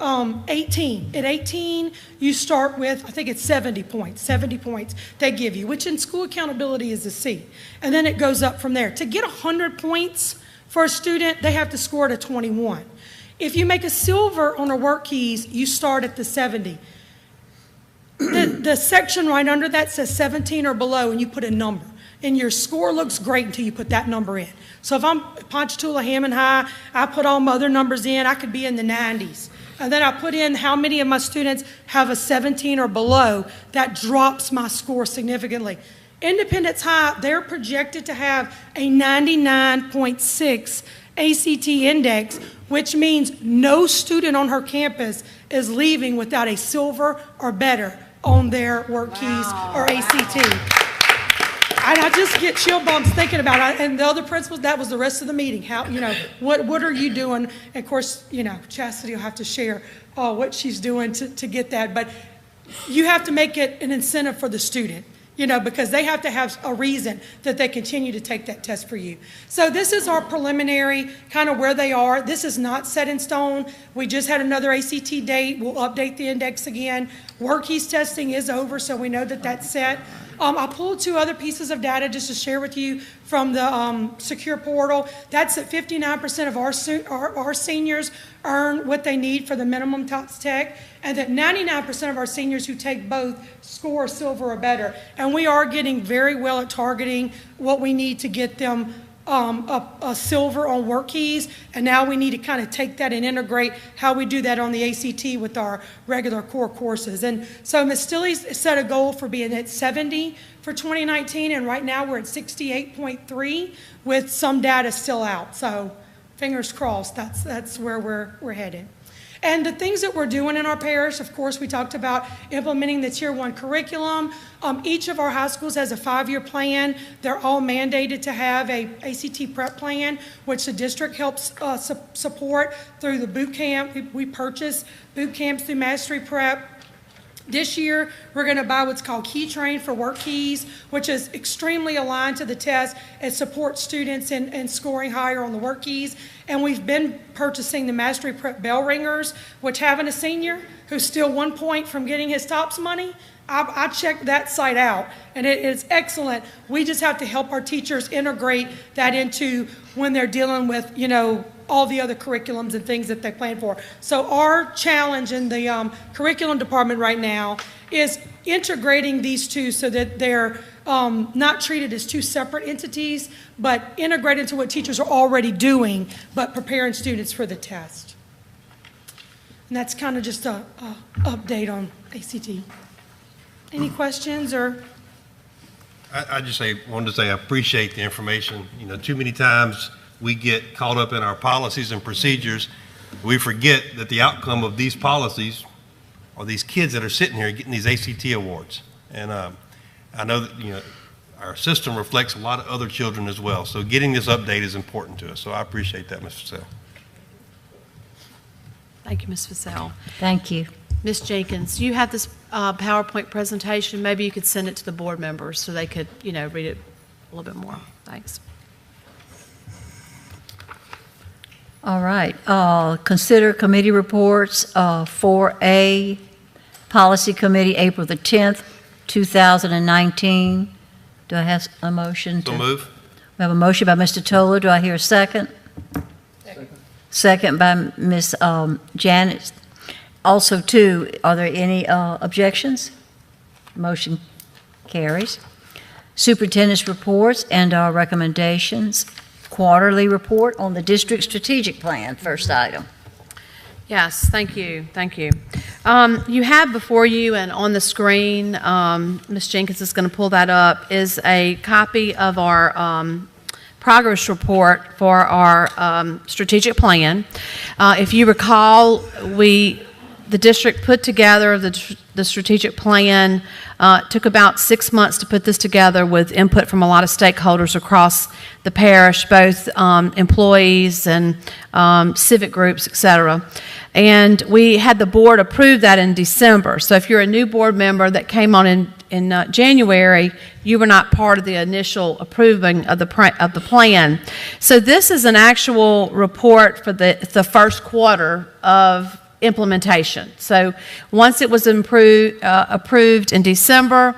18. At 18, you start with, I think it's 70 points. 70 points they give you, which in school accountability is a C. And then it goes up from there. To get 100 points for a student, they have to score at a 21. If you make a silver on a work keys, you start at the 70. The section right under that says 17 or below, and you put a number. And your score looks great until you put that number in. So if I'm Ponchatoula, Hammond High, I put all my other numbers in, I could be in the 90s. And then I put in how many of my students have a 17 or below. That drops my score significantly. Independence High, they're projected to have a 99.6 ACT index, which means no student on her campus is leaving without a silver or better on their work keys or ACT. And I just get chill bumps thinking about it. And the other principals, that was the rest of the meeting. How, what are you doing? And of course, Chastity will have to share what she's doing to get that. But you have to make it an incentive for the student, because they have to have a reason that they continue to take that test for you. So this is our preliminary, kind of where they are. This is not set in stone. We just had another ACT date. We'll update the index again. Work keys testing is over, so we know that that's set. I pulled 2 other pieces of data just to share with you from the secure portal. That's that 59% of our seniors earn what they need for the minimum TOPS tech, and that 99% of our seniors who take both score silver or better. And we are getting very well at targeting what we need to get them a silver on work keys, and now we need to kind of take that and integrate how we do that on the ACT with our regular core courses. And so Ms. Stilley's set a goal for being at 70 for 2019, and right now we're at 68.3 with some data still out. So fingers crossed, that's where we're headed. And the things that we're doing in our parish, of course, we talked about implementing the Tier 1 curriculum. Each of our high schools has a 5-year plan. They're all mandated to have a ACT prep plan, which the district helps support through the boot camp. We purchase boot camps through Mastery Prep. This year, we're going to buy what's called Key Train for work keys, which is extremely aligned to the test and supports students in scoring higher on the work keys. And we've been purchasing the Mastery Prep bell ringers, which having a senior who's still 1 point from getting his TOPS money, I checked that site out, and it is excellent. We just have to help our teachers integrate that into when they're dealing with, all the other curriculums and things that they plan for. So our challenge in the curriculum department right now is integrating these two so that they're not treated as 2 separate entities, but integrated into what teachers are already doing, but preparing students for the test. And that's kind of just a update on ACT. Any questions or? I just wanted to say I appreciate the information. Too many times we get caught up in our policies and procedures. We forget that the outcome of these policies are these kids that are sitting here getting these ACT awards. And I know that our system reflects a lot of other children as well. So getting this update is important to us. So I appreciate that, Ms. Fussell. Thank you, Ms. Fussell. Thank you. Ms. Jenkins, you have this PowerPoint presentation. Maybe you could send it to the board members so they could, read it a little bit more. Thanks. All right. Consider committee reports. 4A, Policy Committee, April the 10th, 2019. Do I have a motion? So move. We have a motion by Mr. Toller. Do I hear a second? Second by Ms. Janet. Also, too, are there any objections? Motion carries. Superintendent's reports and our recommendations. Quarterly report on the district strategic plan, first item. Yes, thank you. Thank you. You have before you and on the screen, Ms. Jenkins is going to pull that up, is a copy of our progress report for our strategic plan. If you recall, the district put together the strategic plan. Took about 6 months to put this together with input from a lot of stakeholders across the parish, both employees and civic groups, et cetera. And we had the board approve that in December. So if you're a new board member that came on in January, you were not part of the initial approving of the plan. So this is an actual report for the first quarter of implementation. So once it was approved in December,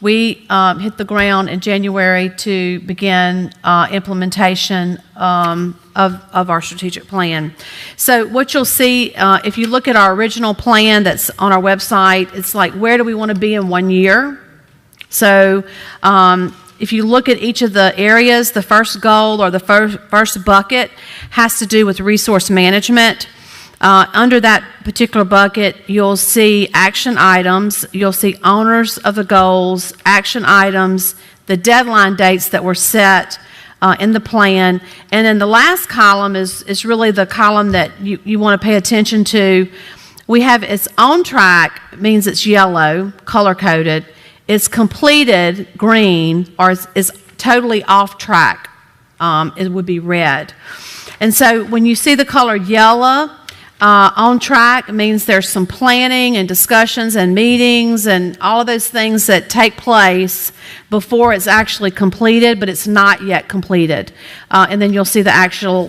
we hit the ground in January to begin implementation of our strategic plan. So what you'll see, if you look at our original plan that's on our website, it's like, where do we want to be in 1 year? So if you look at each of the areas, the first goal or the first bucket has to do with resource management. Under that particular bucket, you'll see action items, you'll see owners of the goals, action items, the deadline dates that were set in the plan, and then the last column is really the column that you want to pay attention to. We have it's on track, means it's yellow, color-coded. It's completed, green, or is totally off track, it would be red. And so when you see the color yellow, on track means there's some planning and discussions and meetings and all of those things that take place before it's actually completed, but it's not yet completed. And then you'll see the actual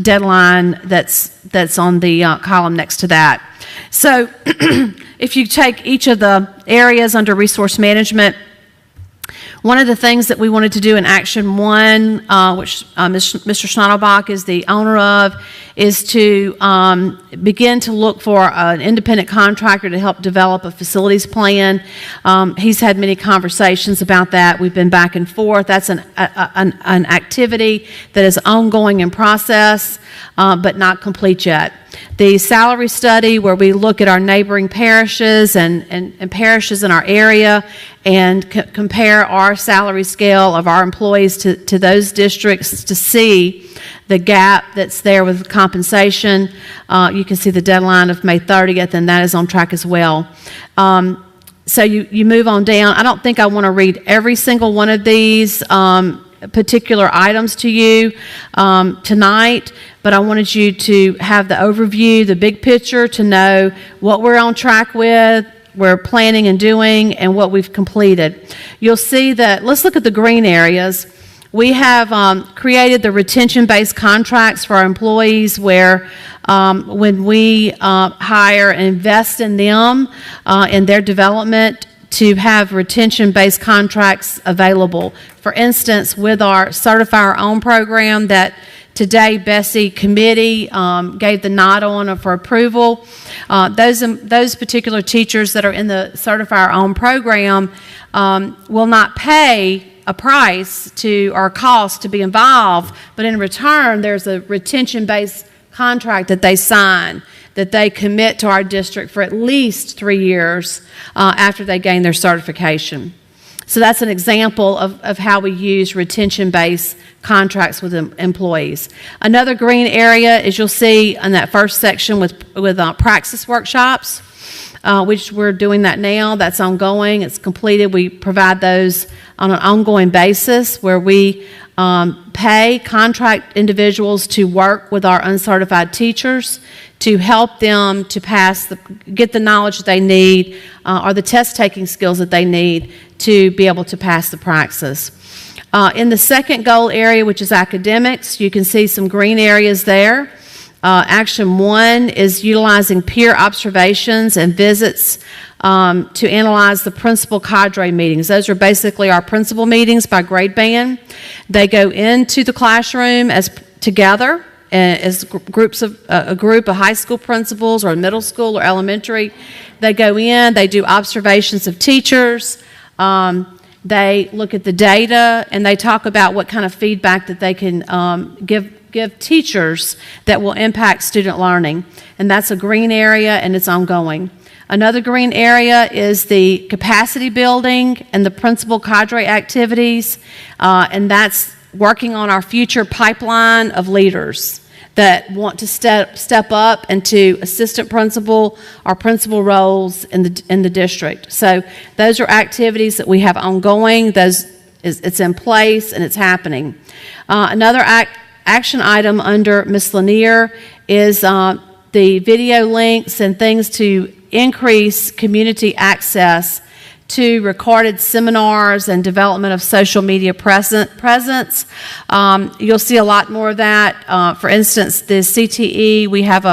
deadline that's on the column next to that. So if you take each of the areas under resource management, one of the things that we wanted to do in Action 1, which Mr. Schneiderbach is the owner of, is to begin to look for an independent contractor to help develop a facilities plan. He's had many conversations about that. We've been back and forth. That's an activity that is ongoing in process, but not complete yet. The salary study, where we look at our neighboring parishes and parishes in our area and compare our salary scale of our employees to those districts to see the gap that's there with compensation. You can see the deadline of May 30th, and that is on track as well. So you move on down. I don't think I want to read every single one of these particular items to you tonight, but I wanted you to have the overview, the big picture, to know what we're on track with, we're planning and doing, and what we've completed. You'll see that, let's look at the green areas. We have created the retention-based contracts for our employees where when we hire and invest in them, in their development, to have retention-based contracts available. For instance, with our Certify Our Own program that today Bessie Committee gave the nod on for approval, those particular teachers that are in the Certify Our Own program will not pay a price to or cost to be involved, but in return there's a retention-based contract that they sign, that they commit to our district for at least 3 years after they gain their certification. So that's an example of how we use retention-based contracts with employees. Another green area is you'll see in that first section with praxis workshops, which we're doing that now. That's ongoing. It's completed. We provide those on an ongoing basis where we pay contract individuals to work with our uncertified teachers to help them to get the knowledge that they need or the test-taking skills that they need to be able to pass the praxis. In the second goal area, which is academics, you can see some green areas there. Action 1 is utilizing peer observations and visits to analyze the principal cadre meetings. Those are basically our principal meetings by grade band. They go into the classroom together as groups of a group of high school principals or middle school or elementary. They go in, they do observations of teachers, they look at the data, and they talk about what kind of feedback that they can give teachers that will impact student learning. And that's a green area, and it's ongoing. Another green area is the capacity building and the principal cadre activities, and that's working on our future pipeline of leaders that want to step up into assistant principal or principal roles in the district. So those are activities that we have ongoing. It's in place and it's happening. Another action item under Ms. Lanier is the video links and things to increase community access 2 recorded seminars and development of social media presence. You'll see a lot more of that. For instance, the CTE, we have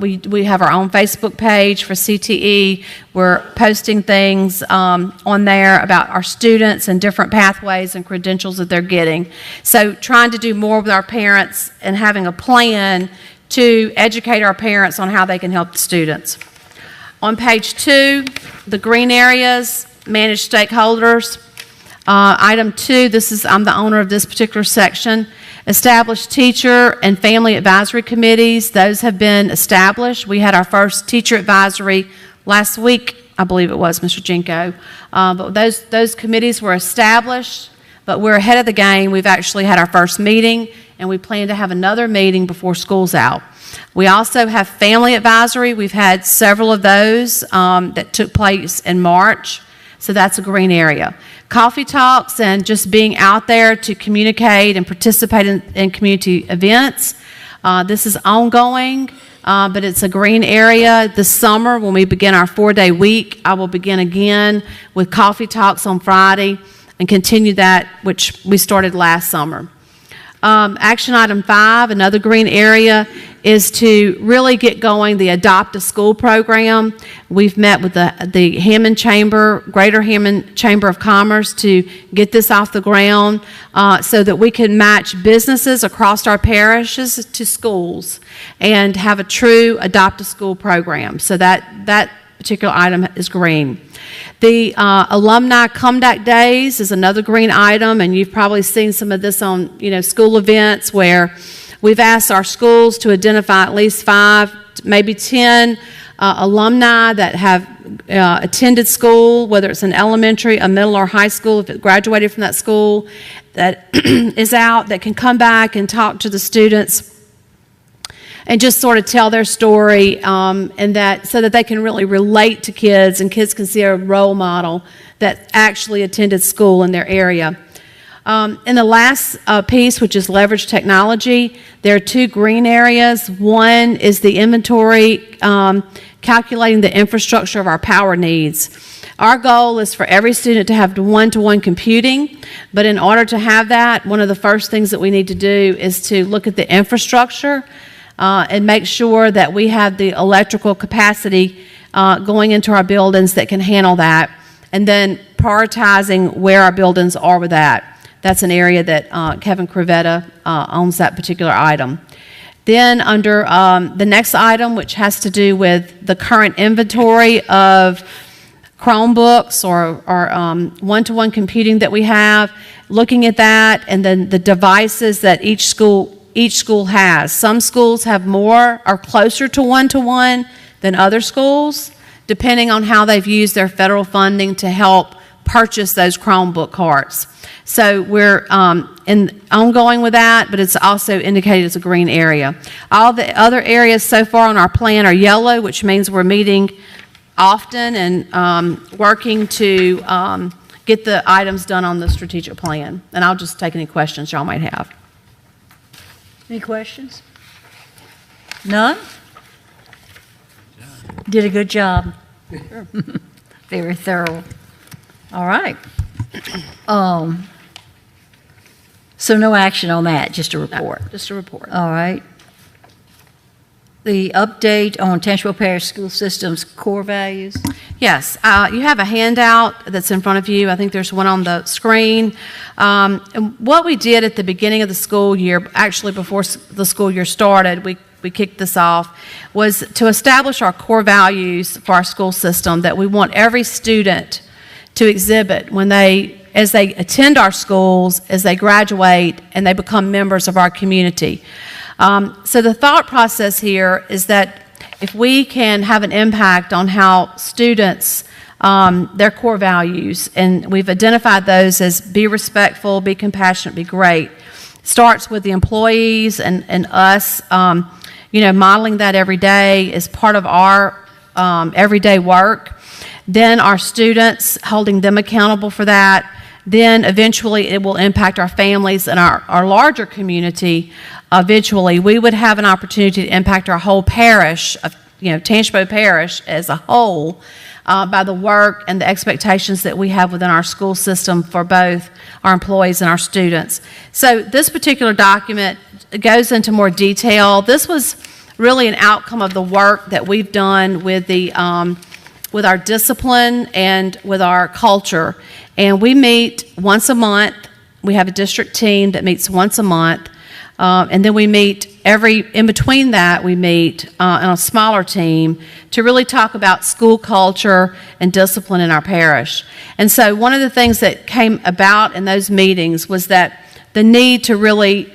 we have our own Facebook page for CTE. We're posting things on there about our students and different pathways and credentials that they're getting. So trying to do more with our parents and having a plan to educate our parents on how they can help the students. On page 2, the green areas, managed stakeholders. Item 2, I'm the owner of this particular section. Establish teacher and family advisory committees. Those have been established. We had our first teacher advisory last week, I believe it was, Mr. Jinko. But those committees were established, but we're ahead of the game. We've actually had our first meeting, and we plan to have another meeting before school's out. We also have family advisory. We've had several of those that took place in March, so that's a green area. Coffee talks and just being out there to communicate and participate in community events. This is ongoing, but it's a green area. This summer, when we begin our 4-day week, I will begin again with coffee talks on Friday and continue that, which we started last summer. Action item 5, another green area, is to really get going the Adopt a School program. We've met with the Hammond Chamber, Greater Hammond Chamber of Commerce to get this off the ground so that we can match businesses across our parishes to schools and have a true Adopt a School program. So that particular item is green. The Alumni Comeback Days is another green item, and you've probably seen some of this on school events where we've asked our schools to identify at least 5, maybe 10 alumni that have attended school, whether it's an elementary, a middle, or high school, if it graduated from that school, that is out, that can come back and talk to the students and just sort of tell their story, and that so that they can really relate to kids, and kids can see a role model that actually attended school in their area. In the last piece, which is leverage technology, there are 2 green areas. One is the inventory, calculating the infrastructure of our power needs. Our goal is for every student to have one-to-one computing, but in order to have that, one of the first things that we need to do is to look at the infrastructure and make sure that we have the electrical capacity going into our buildings that can handle that, and then prioritizing where our buildings are with that. That's an area that Kevin Crivetta owns that particular item. Then under the next item, which has to do with the current inventory of Chromebooks or one-to-one computing that we have, looking at that, and then the devices that each school has. Some schools have more or closer to one-to-one than other schools, depending on how they've used their federal funding to help purchase those Chromebook carts. So we're ongoing with that, but it's also indicated as a green area. All the other areas so far on our plan are yellow, which means we're meeting often and working to get the items done on the strategic plan. And I'll just take any questions y'all might have. Any questions? None? Did a good job. Very thorough. All right. So no action on that, just a report? No, just a report. All right. The update on Tangible Parish School System's core values? Yes, you have a handout that's in front of you. I think there's one on the screen. And what we did at the beginning of the school year, actually before the school year started, we kicked this off, was to establish our core values for our school system that we want every student to exhibit as they attend our schools, as they graduate, and they become members of our community. So the thought process here is that if we can have an impact on how students, their core values, and we've identified those as be respectful, be compassionate, be great, starts with the employees and us, modeling that every day as part of our everyday work. Then our students, holding them accountable for that. Then eventually it will impact our families and our larger community. Eventually, we would have an opportunity to impact our whole parish, Tangibo Parish as a whole, by the work and the expectations that we have within our school system for both our employees and our students. So this particular document goes into more detail. This was really an outcome of the work that we've done with with our discipline and with our culture. And we meet once a month. We have a district team that meets once a month. And then we meet in between that, we meet on a smaller team to really talk about school culture and discipline in our parish. And so one of the things that came about in those meetings was that the need to really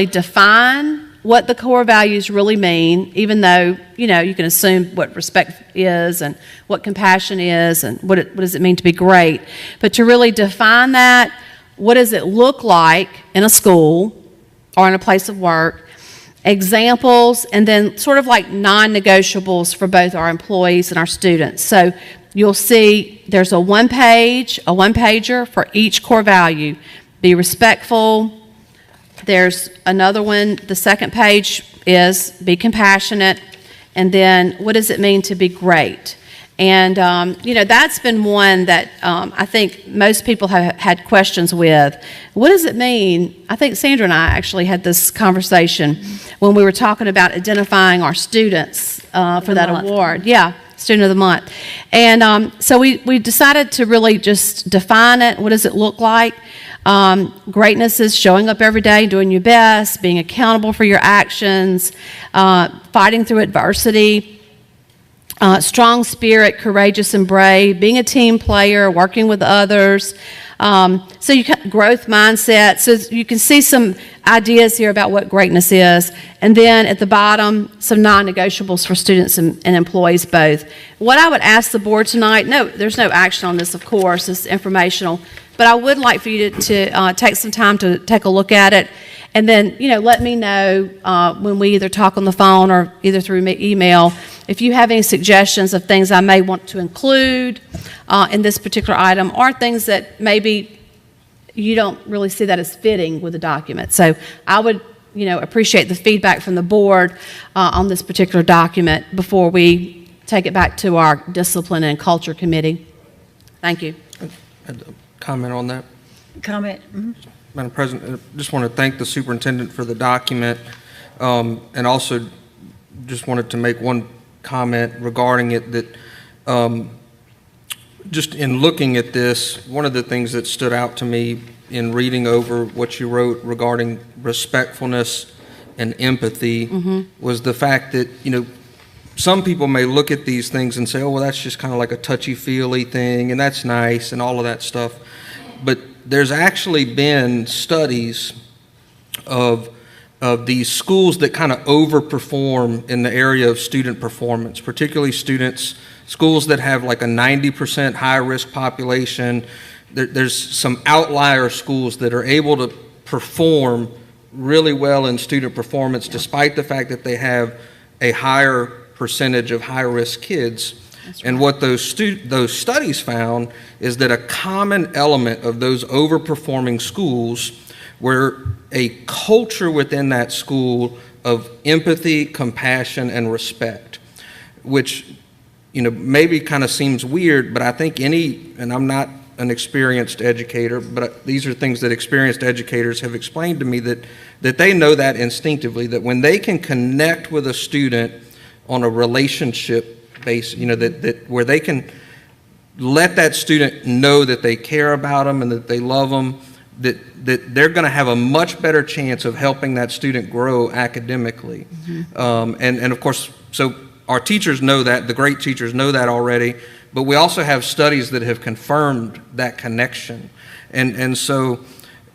define what the core values really mean, even though, you can assume what respect is and what compassion is and what does it mean to be great. But to really define that, what does it look like in a school or in a place of work, examples, and then sort of like non-negotiables for both our employees and our students. So you'll see there's a one-pager for each core value. Be respectful. There's another one, the second page is be compassionate, and then what does it mean to be great? And, that's been one that I think most people have had questions with. What does it mean? I think Sandra and I actually had this conversation when we were talking about identifying our students for that award. Yeah, Student of the Month. And so we decided to really just define it. What does it look like? Greatness is showing up every day, doing your best, being accountable for your actions, fighting through adversity. Strong spirit, courageous and brave, being a team player, working with others. So growth mindset. So you can see some ideas here about what greatness is. And then at the bottom, some non-negotiables for students and employees both. What I would ask the board tonight, there's no action on this, of course. It's informational. But I would like for you to take some time to take a look at it. And then, let me know when we either talk on the phone or either through email if you have any suggestions of things I may want to include in this particular item or things that maybe you don't really see that as fitting with the document. So I would, appreciate the feedback from the board on this particular document before we take it back to our Discipline and Culture Committee. Thank you. Comment on that? Comment? Mm-hmm. Madam President, I just want to thank the superintendent for the document, and also just wanted to make one comment regarding it that just in looking at this, one of the things that stood out to me in reading over what you wrote regarding respectfulness and empathy was the fact that, some people may look at these things and say, oh, well, that's just kind of like a touchy-feely thing, and that's nice, and all of that stuff. But there's actually been studies of these schools that kind of overperform in the area of student performance, particularly schools that have like a 90% high-risk population. There's some outlier schools that are able to perform really well in student performance despite the fact that they have a higher percentage of high-risk kids. Right. And what those studies found is that a common element of those overperforming schools were a culture within that school of empathy, compassion, and respect, which maybe kind of seems weird, but I think and I'm not an experienced educator, but these are things that experienced educators have explained to me that they know that instinctively, that when they can connect with a student on a relationship base, that where they can let that student know that they care about them and that they love them, that they're going to have a much better chance of helping that student grow academically. And of course, so our teachers know that, the great teachers know that already, but we also have studies that have confirmed that connection. And so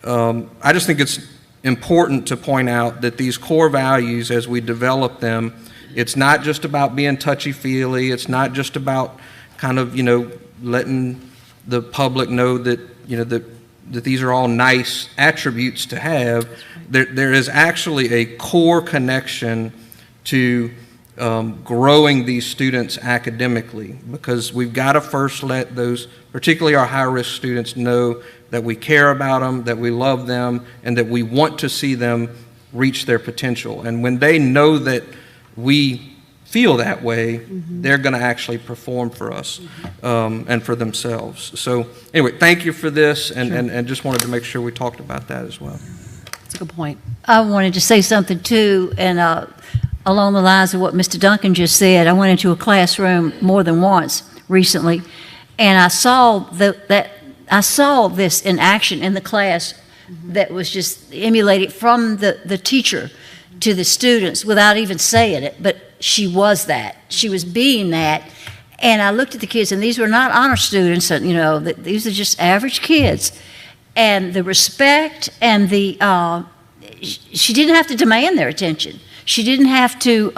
I just think it's important to point out that these core values, as we develop them, it's not just about being touchy-feely. It's not just about kind of, letting the public know that, that these are all nice attributes to have. There is actually a core connection to growing these students academically, because we've got to first let those, particularly our high-risk students, know that we care about them, that we love them, and that we want to see them reach their potential. And when they know that we feel that way, they're going to actually perform for us and for themselves. So anyway, thank you for this, and just wanted to make sure we talked about that as well. That's a good point. I wanted to say something too, and along the lines of what Mr. Duncan just said. I went into a classroom more than once recently, and I saw this in action in the class that was just emulated from the teacher to the students without even saying it, but she was that. She was being that. And I looked at the kids, and these were not honor students, you know, these are just average kids. And the respect and she didn't have to demand their attention. She didn't have to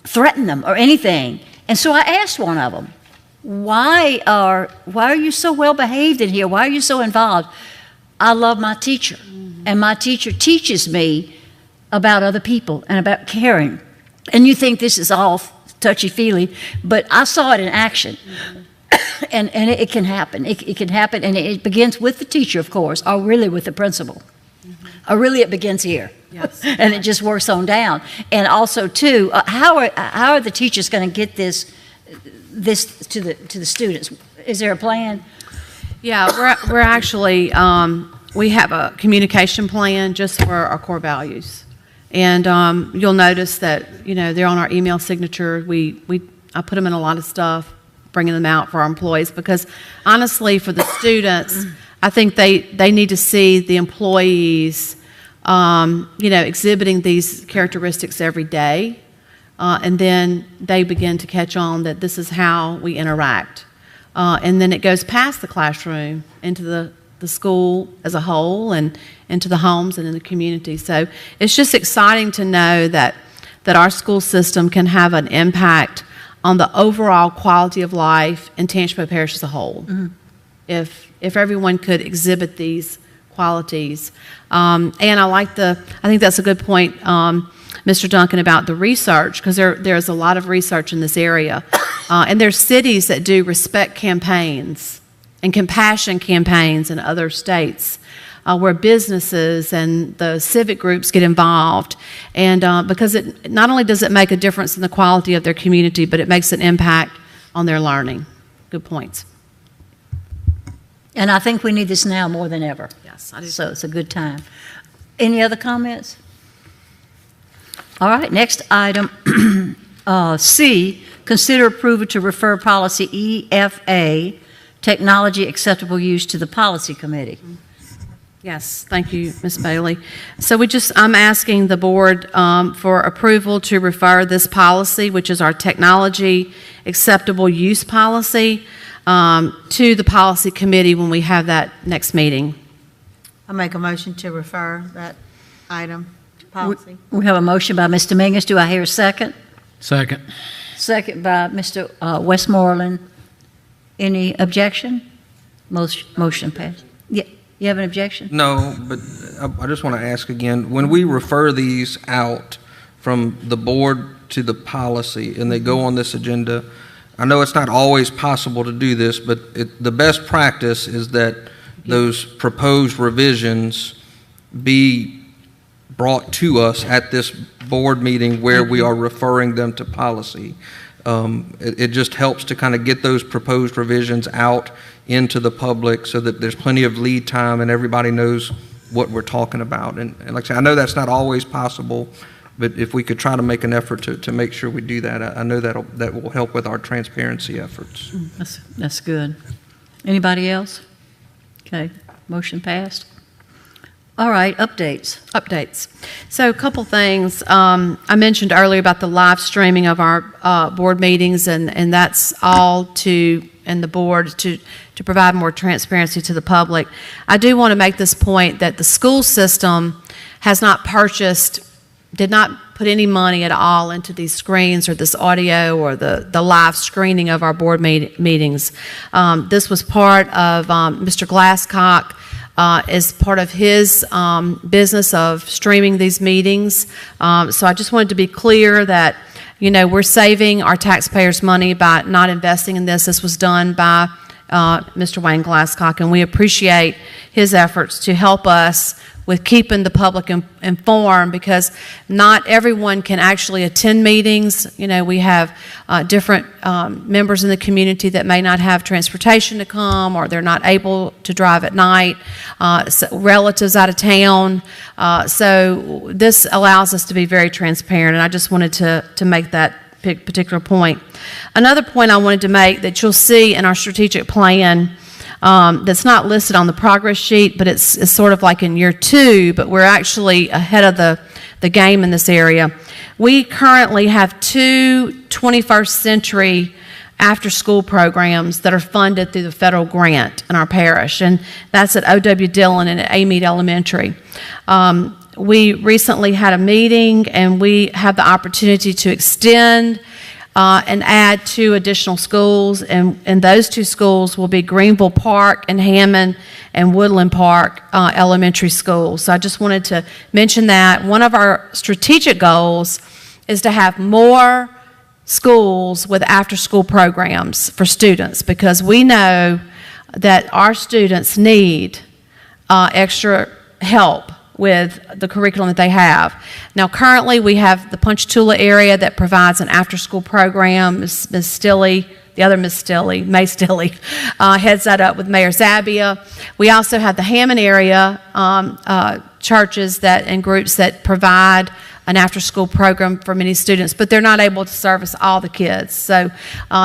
threaten them or anything. And so I asked one of them, why are you so well behaved in here? Why are you so involved? I love my teacher, and my teacher teaches me about other people and about caring. And you think this is all touchy-feely, but I saw it in action. And it can happen. It can happen, and it begins with the teacher, of course, or really with the principal. Or really it begins here. Yes. And it just works on down. And also, too, how are the teachers going to get this to the students? Is there a plan? Yeah, we're actually, we have a communication plan just for our core values. And you'll notice that, you know, they're on our email signature. I put them in a lot of stuff, bringing them out for our employees, because honestly, for the students, I think they need to see the employees, you know, exhibiting these characteristics every day. And then they begin to catch on that this is how we interact. And then it goes past the classroom into the school as a whole and into the homes and in the community. So it's just exciting to know that our school system can have an impact on the overall quality of life in Tangipahoa Parish as a whole. Mm-hmm. If everyone could exhibit these qualities. And I think that's a good point, Mr. Duncan, about the research, because there's a lot of research in this area. And there's cities that do respect campaigns and compassion campaigns in other states where businesses and the civic groups get involved. And because it not only does it make a difference in the quality of their community, but it makes an impact on their learning. Good points. And I think we need this now more than ever. Yes, I do. So it's a good time. Any other comments? All right, next item, C, consider approval to refer policy EFA, technology acceptable use, to the policy committee. Yes, thank you, Ms. Bailey. So I'm asking the board for approval to refer this policy, which is our technology acceptable use policy, to the policy committee when we have that next meeting. I make a motion to refer that item to policy. We have a motion by Mr. Mingus. Do I hear a second? Second. Second by Mr. Westmoreland. Any objection? Motion passed. Yeah, you have an objection? No, but I just want to ask again, when we refer these out from the board to the policy and they go on this agenda, I know it's not always possible to do this, but the best practice is that those proposed revisions be brought to us at this board meeting where we are referring them to policy. It just helps to kind of get those proposed revisions out into the public so that there's plenty of lead time and everybody knows what we're talking about. And like I said, I know that's not always possible, but if we could try to make an effort to make sure we do that, I know that will help with our transparency efforts. That's good. Anybody else? Okay, motion passed. All right, updates. So a couple things. I mentioned earlier about the live streaming of our board meetings, and that's all and the board to provide more transparency to the public. I do want to make this point that the school system did not put any money at all into these screens or this audio or the live screening of our board meetings. This was part of Mr. Glasscock, as part of his business of streaming these meetings. So I just wanted to be clear that, you know, we're saving our taxpayers' money by not investing in this. This was done by Mr. Wayne Glasscock, and we appreciate his efforts to help us with keeping the public informed, because not everyone can actually attend meetings. You know, we have different members in the community that may not have transportation to come, or they're not able to drive at night, relatives out of town. So this allows us to be very transparent, and I just wanted to make that particular point. Another point I wanted to make that you'll see in our strategic plan, that's not listed on the progress sheet, but it's sort of like in year 2, but we're actually ahead of the game in this area. We currently have 2 21st century after-school programs that are funded through the federal grant in our parish, and that's at O.W. Dillon and at Amead Elementary. We recently had a meeting, and we have the opportunity to extend and add 2 additional schools, and those 2 schools will be Greenville Park and Hammond and Woodland Park elementary schools. So I just wanted to mention that. One of our strategic goals is to have more schools with after-school programs for students, because we know that our students need extra help with the curriculum that they have. Now, currently, we have the Ponchatoula area that provides an after-school program. Ms. Stilley, the other Ms. Stilley, May Stilley, heads that up with Mayor Zabia. We also have the Hammond area churches and groups that provide an after-school program for many students, but they're not able to service all the kids. So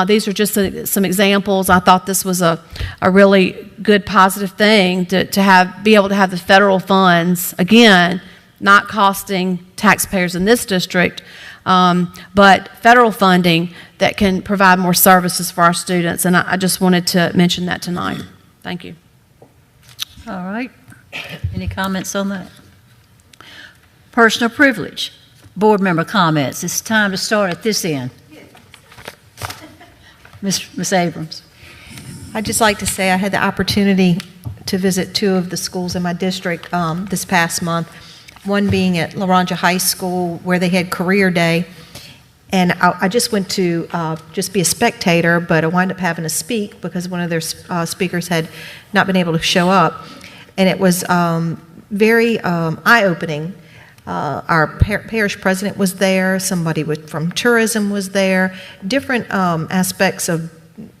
these are just some examples. I thought this was a really good, positive thing to be able to have the federal funds, again, not costing taxpayers in this district, but federal funding that can provide more services for our students. And I just wanted to mention that tonight. Thank you. All right. Any comments on that? Personal privilege. Board member comments. It's time to start at this end. Ms. Abrams. I'd just like to say I had the opportunity to visit 2 of the schools in my district this past month, one being at Laranja High School, where they had Career Day. And I just went to just be a spectator, but I wound up having to speak because one of their speakers had not been able to show up. And it was very eye-opening. Our parish president was there, somebody from tourism was there, different aspects of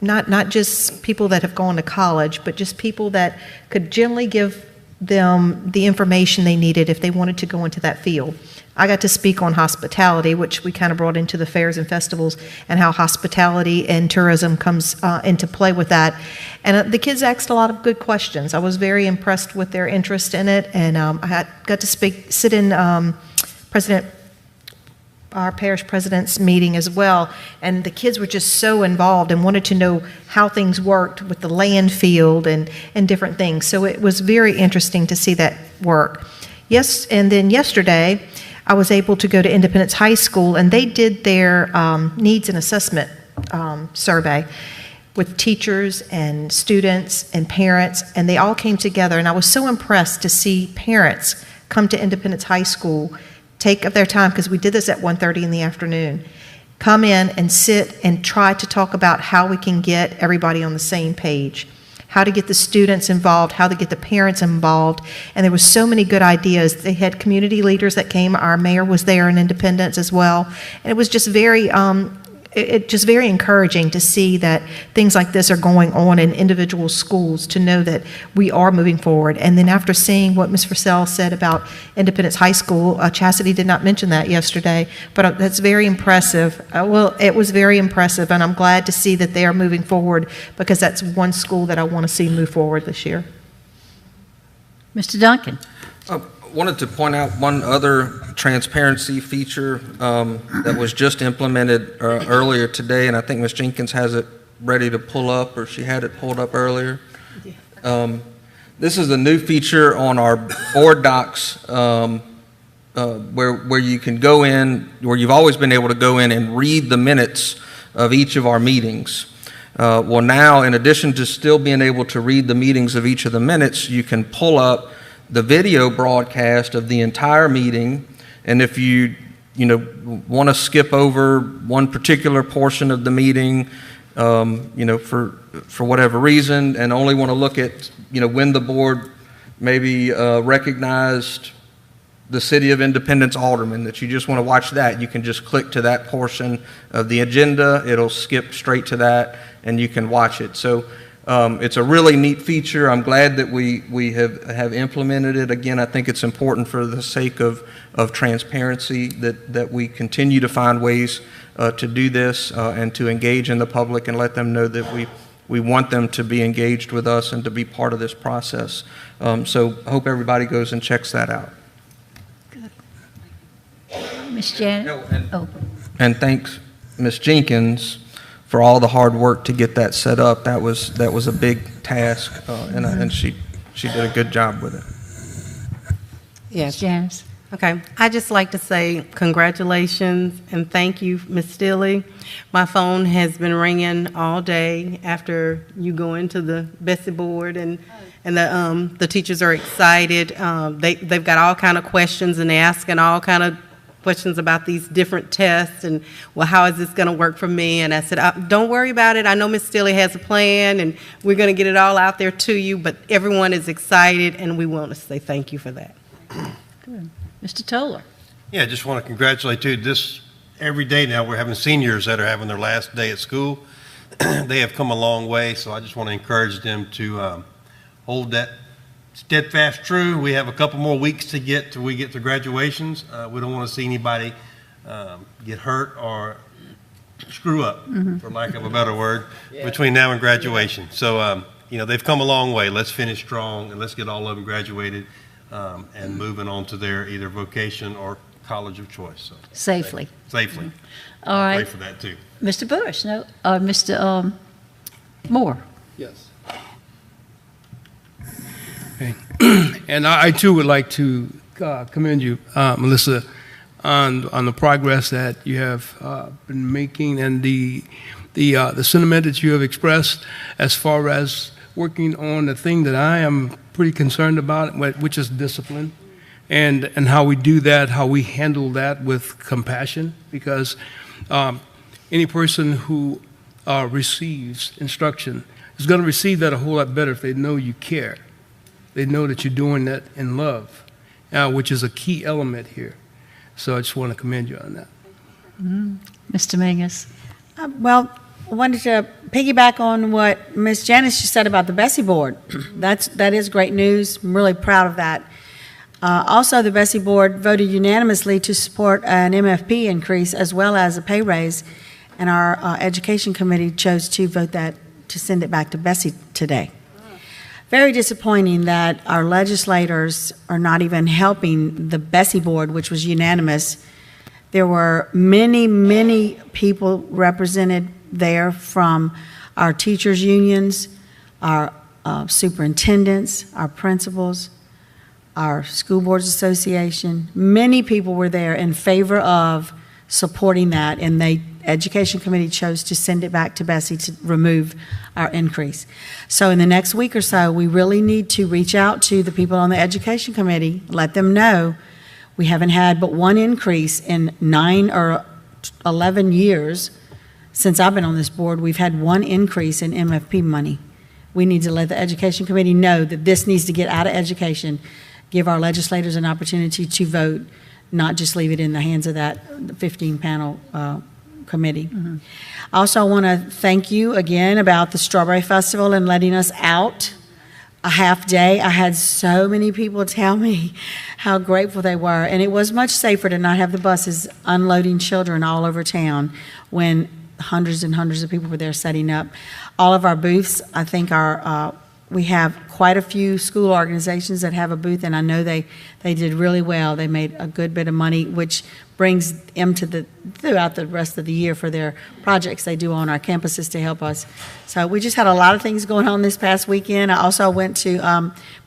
not just people that have gone to college, but just people that could generally give them the information they needed if they wanted to go into that field. I got to speak on hospitality, which we kind of brought into the fairs and festivals, and how hospitality and tourism comes into play with that. And the kids asked a lot of good questions. I was very impressed with their interest in it, and I got to sit in our parish president's meeting as well, and the kids were just so involved and wanted to know how things worked with the land field and different things. So it was very interesting to see that work. Yes, and then yesterday, I was able to go to Independence High School, and they did their needs and assessment survey with teachers and students and parents, and they all came together, and I was so impressed to see parents come to Independence High School, take up their time, because we did this at 1:30 in the afternoon, come in and sit and try to talk about how we can get everybody on the same page, how to get the students involved, how to get the parents involved, and there were so many good ideas. They had community leaders that came. Our mayor was there in Independence as well, and it was just very encouraging to see that things like this are going on in individual schools, to know that we are moving forward. And then after seeing what Ms. Purcell said about Independence High School, Chastity did not mention that yesterday, but that's very impressive. Well, it was very impressive, and I'm glad to see that they are moving forward, because that's one school that I want to see move forward this year. Mr. Duncan. Wanted to point out one other transparency feature that was just implemented earlier today, and I think Ms. Jenkins has it ready to pull up, or she had it pulled up earlier. This is a new feature on our board docs where you can go in, where you've always been able to go in and read the minutes of each of our meetings. Well, now, in addition to still being able to read the meetings of each of the minutes, you can pull up the video broadcast of the entire meeting, and if you want to skip over one particular portion of the meeting, for whatever reason, and only want to look at when the board maybe recognized the City of Independence Alderman, that you just want to watch that, you can just click to that portion of the agenda. It'll skip straight to that, and you can watch it. So it's a really neat feature. I'm glad that we have implemented it. Again, I think it's important for the sake of transparency that we continue to find ways to do this and to engage in the public and let them know that we want them to be engaged with us and to be part of this process. So I hope everybody goes and checks that out. Ms. Janet? And thanks, Ms. Jenkins, for all the hard work to get that set up. That was a big task, and she did a good job with it. Yes. Janice? Okay. I just like to say congratulations and thank you, Ms. Stilley. My phone has been ringing all day after you go into the Bessie board, and the teachers are excited. They've got all kind of questions, and they're asking all kind of questions about these different tests and, well, how is this going to work for me? And I said, don't worry about it. I know Ms. Stilley has a plan, and we're going to get it all out there to you, but everyone is excited, and we want to say thank you for that. Good. Mr. Toller? Yeah, just want to congratulate you. This, every day now, we're having seniors that are having their last day at school. They have come a long way, so I just want to encourage them to hold that steadfast true. We have a couple more weeks to get till we get to graduations. We don't want to see anybody get hurt or screw up, for lack of a better word, between now and graduation. So, they've come a long way. Let's finish strong and let's get all of them graduated and moving on to their either vocation or college of choice. So, Safely. Safely. All right. Pray for that too. Mr. Bush? No, Mr. Moore? Yes. Okay. And I too would like to commend you, Melissa, on the progress that you have been making and the sentiment that you have expressed as far as working on the thing that I am pretty concerned about, which is discipline, and how we do that, how we handle that with compassion, because any person who receives instruction is going to receive that a whole lot better if they know you care. They know that you're doing that in love, which is a key element here. So I just want to commend you on that. Mr. Mingus? Well, I wanted to piggyback on what Ms. Janice just said about the Bessie board. That is great news. I'm really proud of that. Also, the Bessie board voted unanimously to support an MFP increase as well as a pay raise, and our education committee chose to vote that to send it back to Bessie today. Very disappointing that our legislators are not even helping the Bessie board, which was unanimous. There were many, many people represented there from our teachers' unions, our superintendents, our principals, our school boards association. Many people were there in favor of supporting that, and the education committee chose to send it back to Bessie to remove our increase. So in the next week or so, we really need to reach out to the people on the education committee, let them know we haven't had but one increase in 9 or 11 years. Since I've been on this board, we've had one increase in MFP money. We need to let the education committee know that this needs to get out of education, give our legislators an opportunity to vote, not just leave it in the hands of that 15-panel committee. I also want to thank you again about the Strawberry Festival and letting us out a half day. I had so many people tell me how grateful they were, and it was much safer to not have the buses unloading children all over town when hundreds and hundreds of people were there setting up. All of our booths, I think we have quite a few school organizations that have a booth, and I know they did really well. They made a good bit of money, which brings them throughout the rest of the year for their projects they do on our campuses to help us. So we just had a lot of things going on this past weekend. I also went to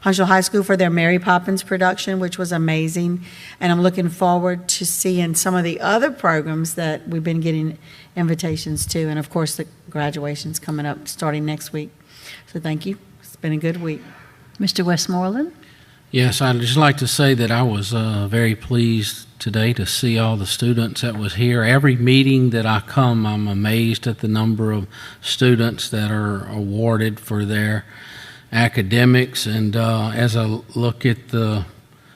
Punchville High School for their Mary Poppins production, which was amazing. And I'm looking forward to seeing some of the other programs that we've been getting invitations to. And of course, the graduation's coming up starting next week. So thank you. It's been a good week. Mr. Westmoreland? Yes, I'd just like to say that I was very pleased today to see all the students that was here. Every meeting that I come, I'm amazed at the number of students that are awarded for their academics. And as I look at the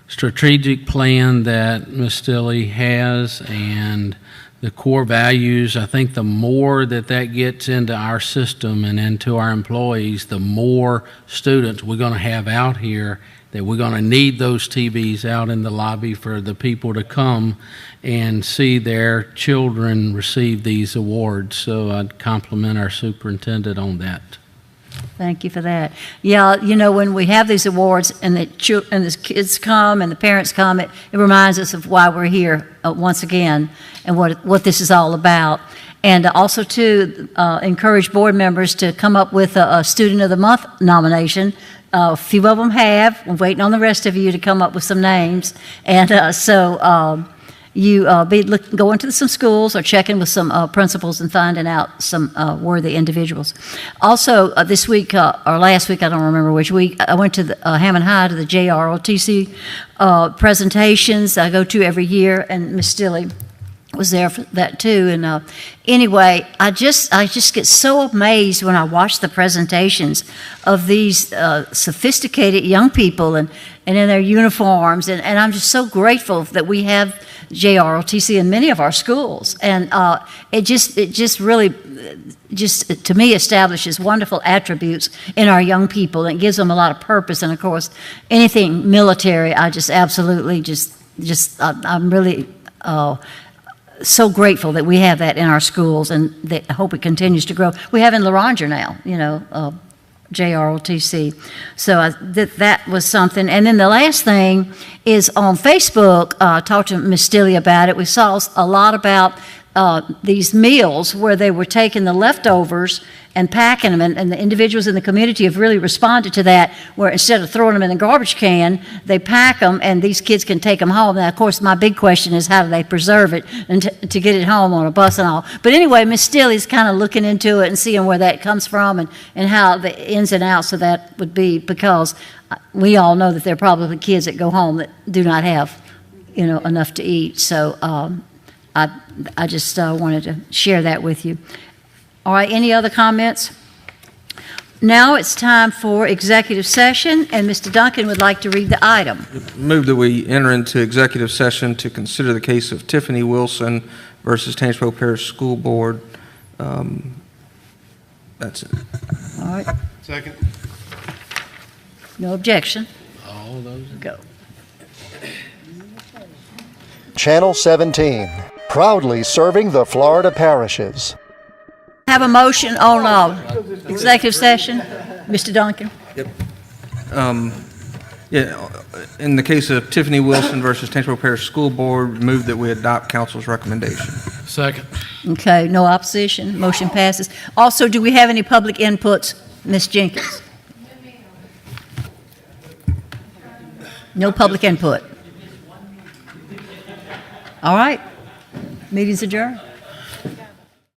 strategic plan that Ms. Stilley has and the core values, I think the more that gets into our system and into our employees, the more students we're going to have out here, that we're going to need those TVs out in the lobby for the people to come and see their children receive these awards. So I'd compliment our superintendent on that. Thank you for that. Yeah, you know, when we have these awards and the kids come and the parents come, it reminds us of why we're here once again and what this is all about. And also, too, encourage board members to come up with a Student of the Month nomination. A few of them have. We're waiting on the rest of you to come up with some names. And you go into some schools or checking with some principals and finding out some worthy individuals. Also, this week or last week, I don't remember which week, I went to the Hammond High to the JROTC presentations I go to every year, and Ms. Stilley was there for that too. And anyway, I just get so amazed when I watch the presentations of these sophisticated young people and in their uniforms, and I'm just so grateful that we have JROTC in many of our schools, and it just really to me establishes wonderful attributes in our young people, and it gives them a lot of purpose. And of course, anything military, I just absolutely I'm really so grateful that we have that in our schools, and that I hope it continues to grow. We have in Laranger now, JROTC. So that was something. And then the last thing is on Facebook, I talked to Ms. Stilley about it. We saw a lot about these meals where they were taking the leftovers and packing them, and the individuals in the community have really responded to that, where instead of throwing them in the garbage can, they pack them and these kids can take them home. Now, of course, my big question is how do they preserve it and to get it home on a bus and all. But anyway, Ms. Stilley's kind of looking into it and seeing where that comes from and how the ins and outs of that would be, because we all know that there are probably kids that go home that do not have, enough to eat. So I just wanted to share that with you. All right, any other comments? Now it's time for executive session, and Mr. Duncan would like to read the item. Move that we enter into executive session to consider the case of Tiffany Wilson versus Tangi Parish School Board. That's it. All right. Second. No objection. All those go. Channel 17, proudly serving the Florida parishes. Have a motion on executive session. Mr. Duncan? Yep. In the case of Tiffany Wilson versus Tangi Parish School Board, move that we adopt council's recommendation. Second. Okay, no opposition. Motion passes. Also, do we have any public inputs, Ms. Jenkins? No public input. All right. Meeting's adjourned.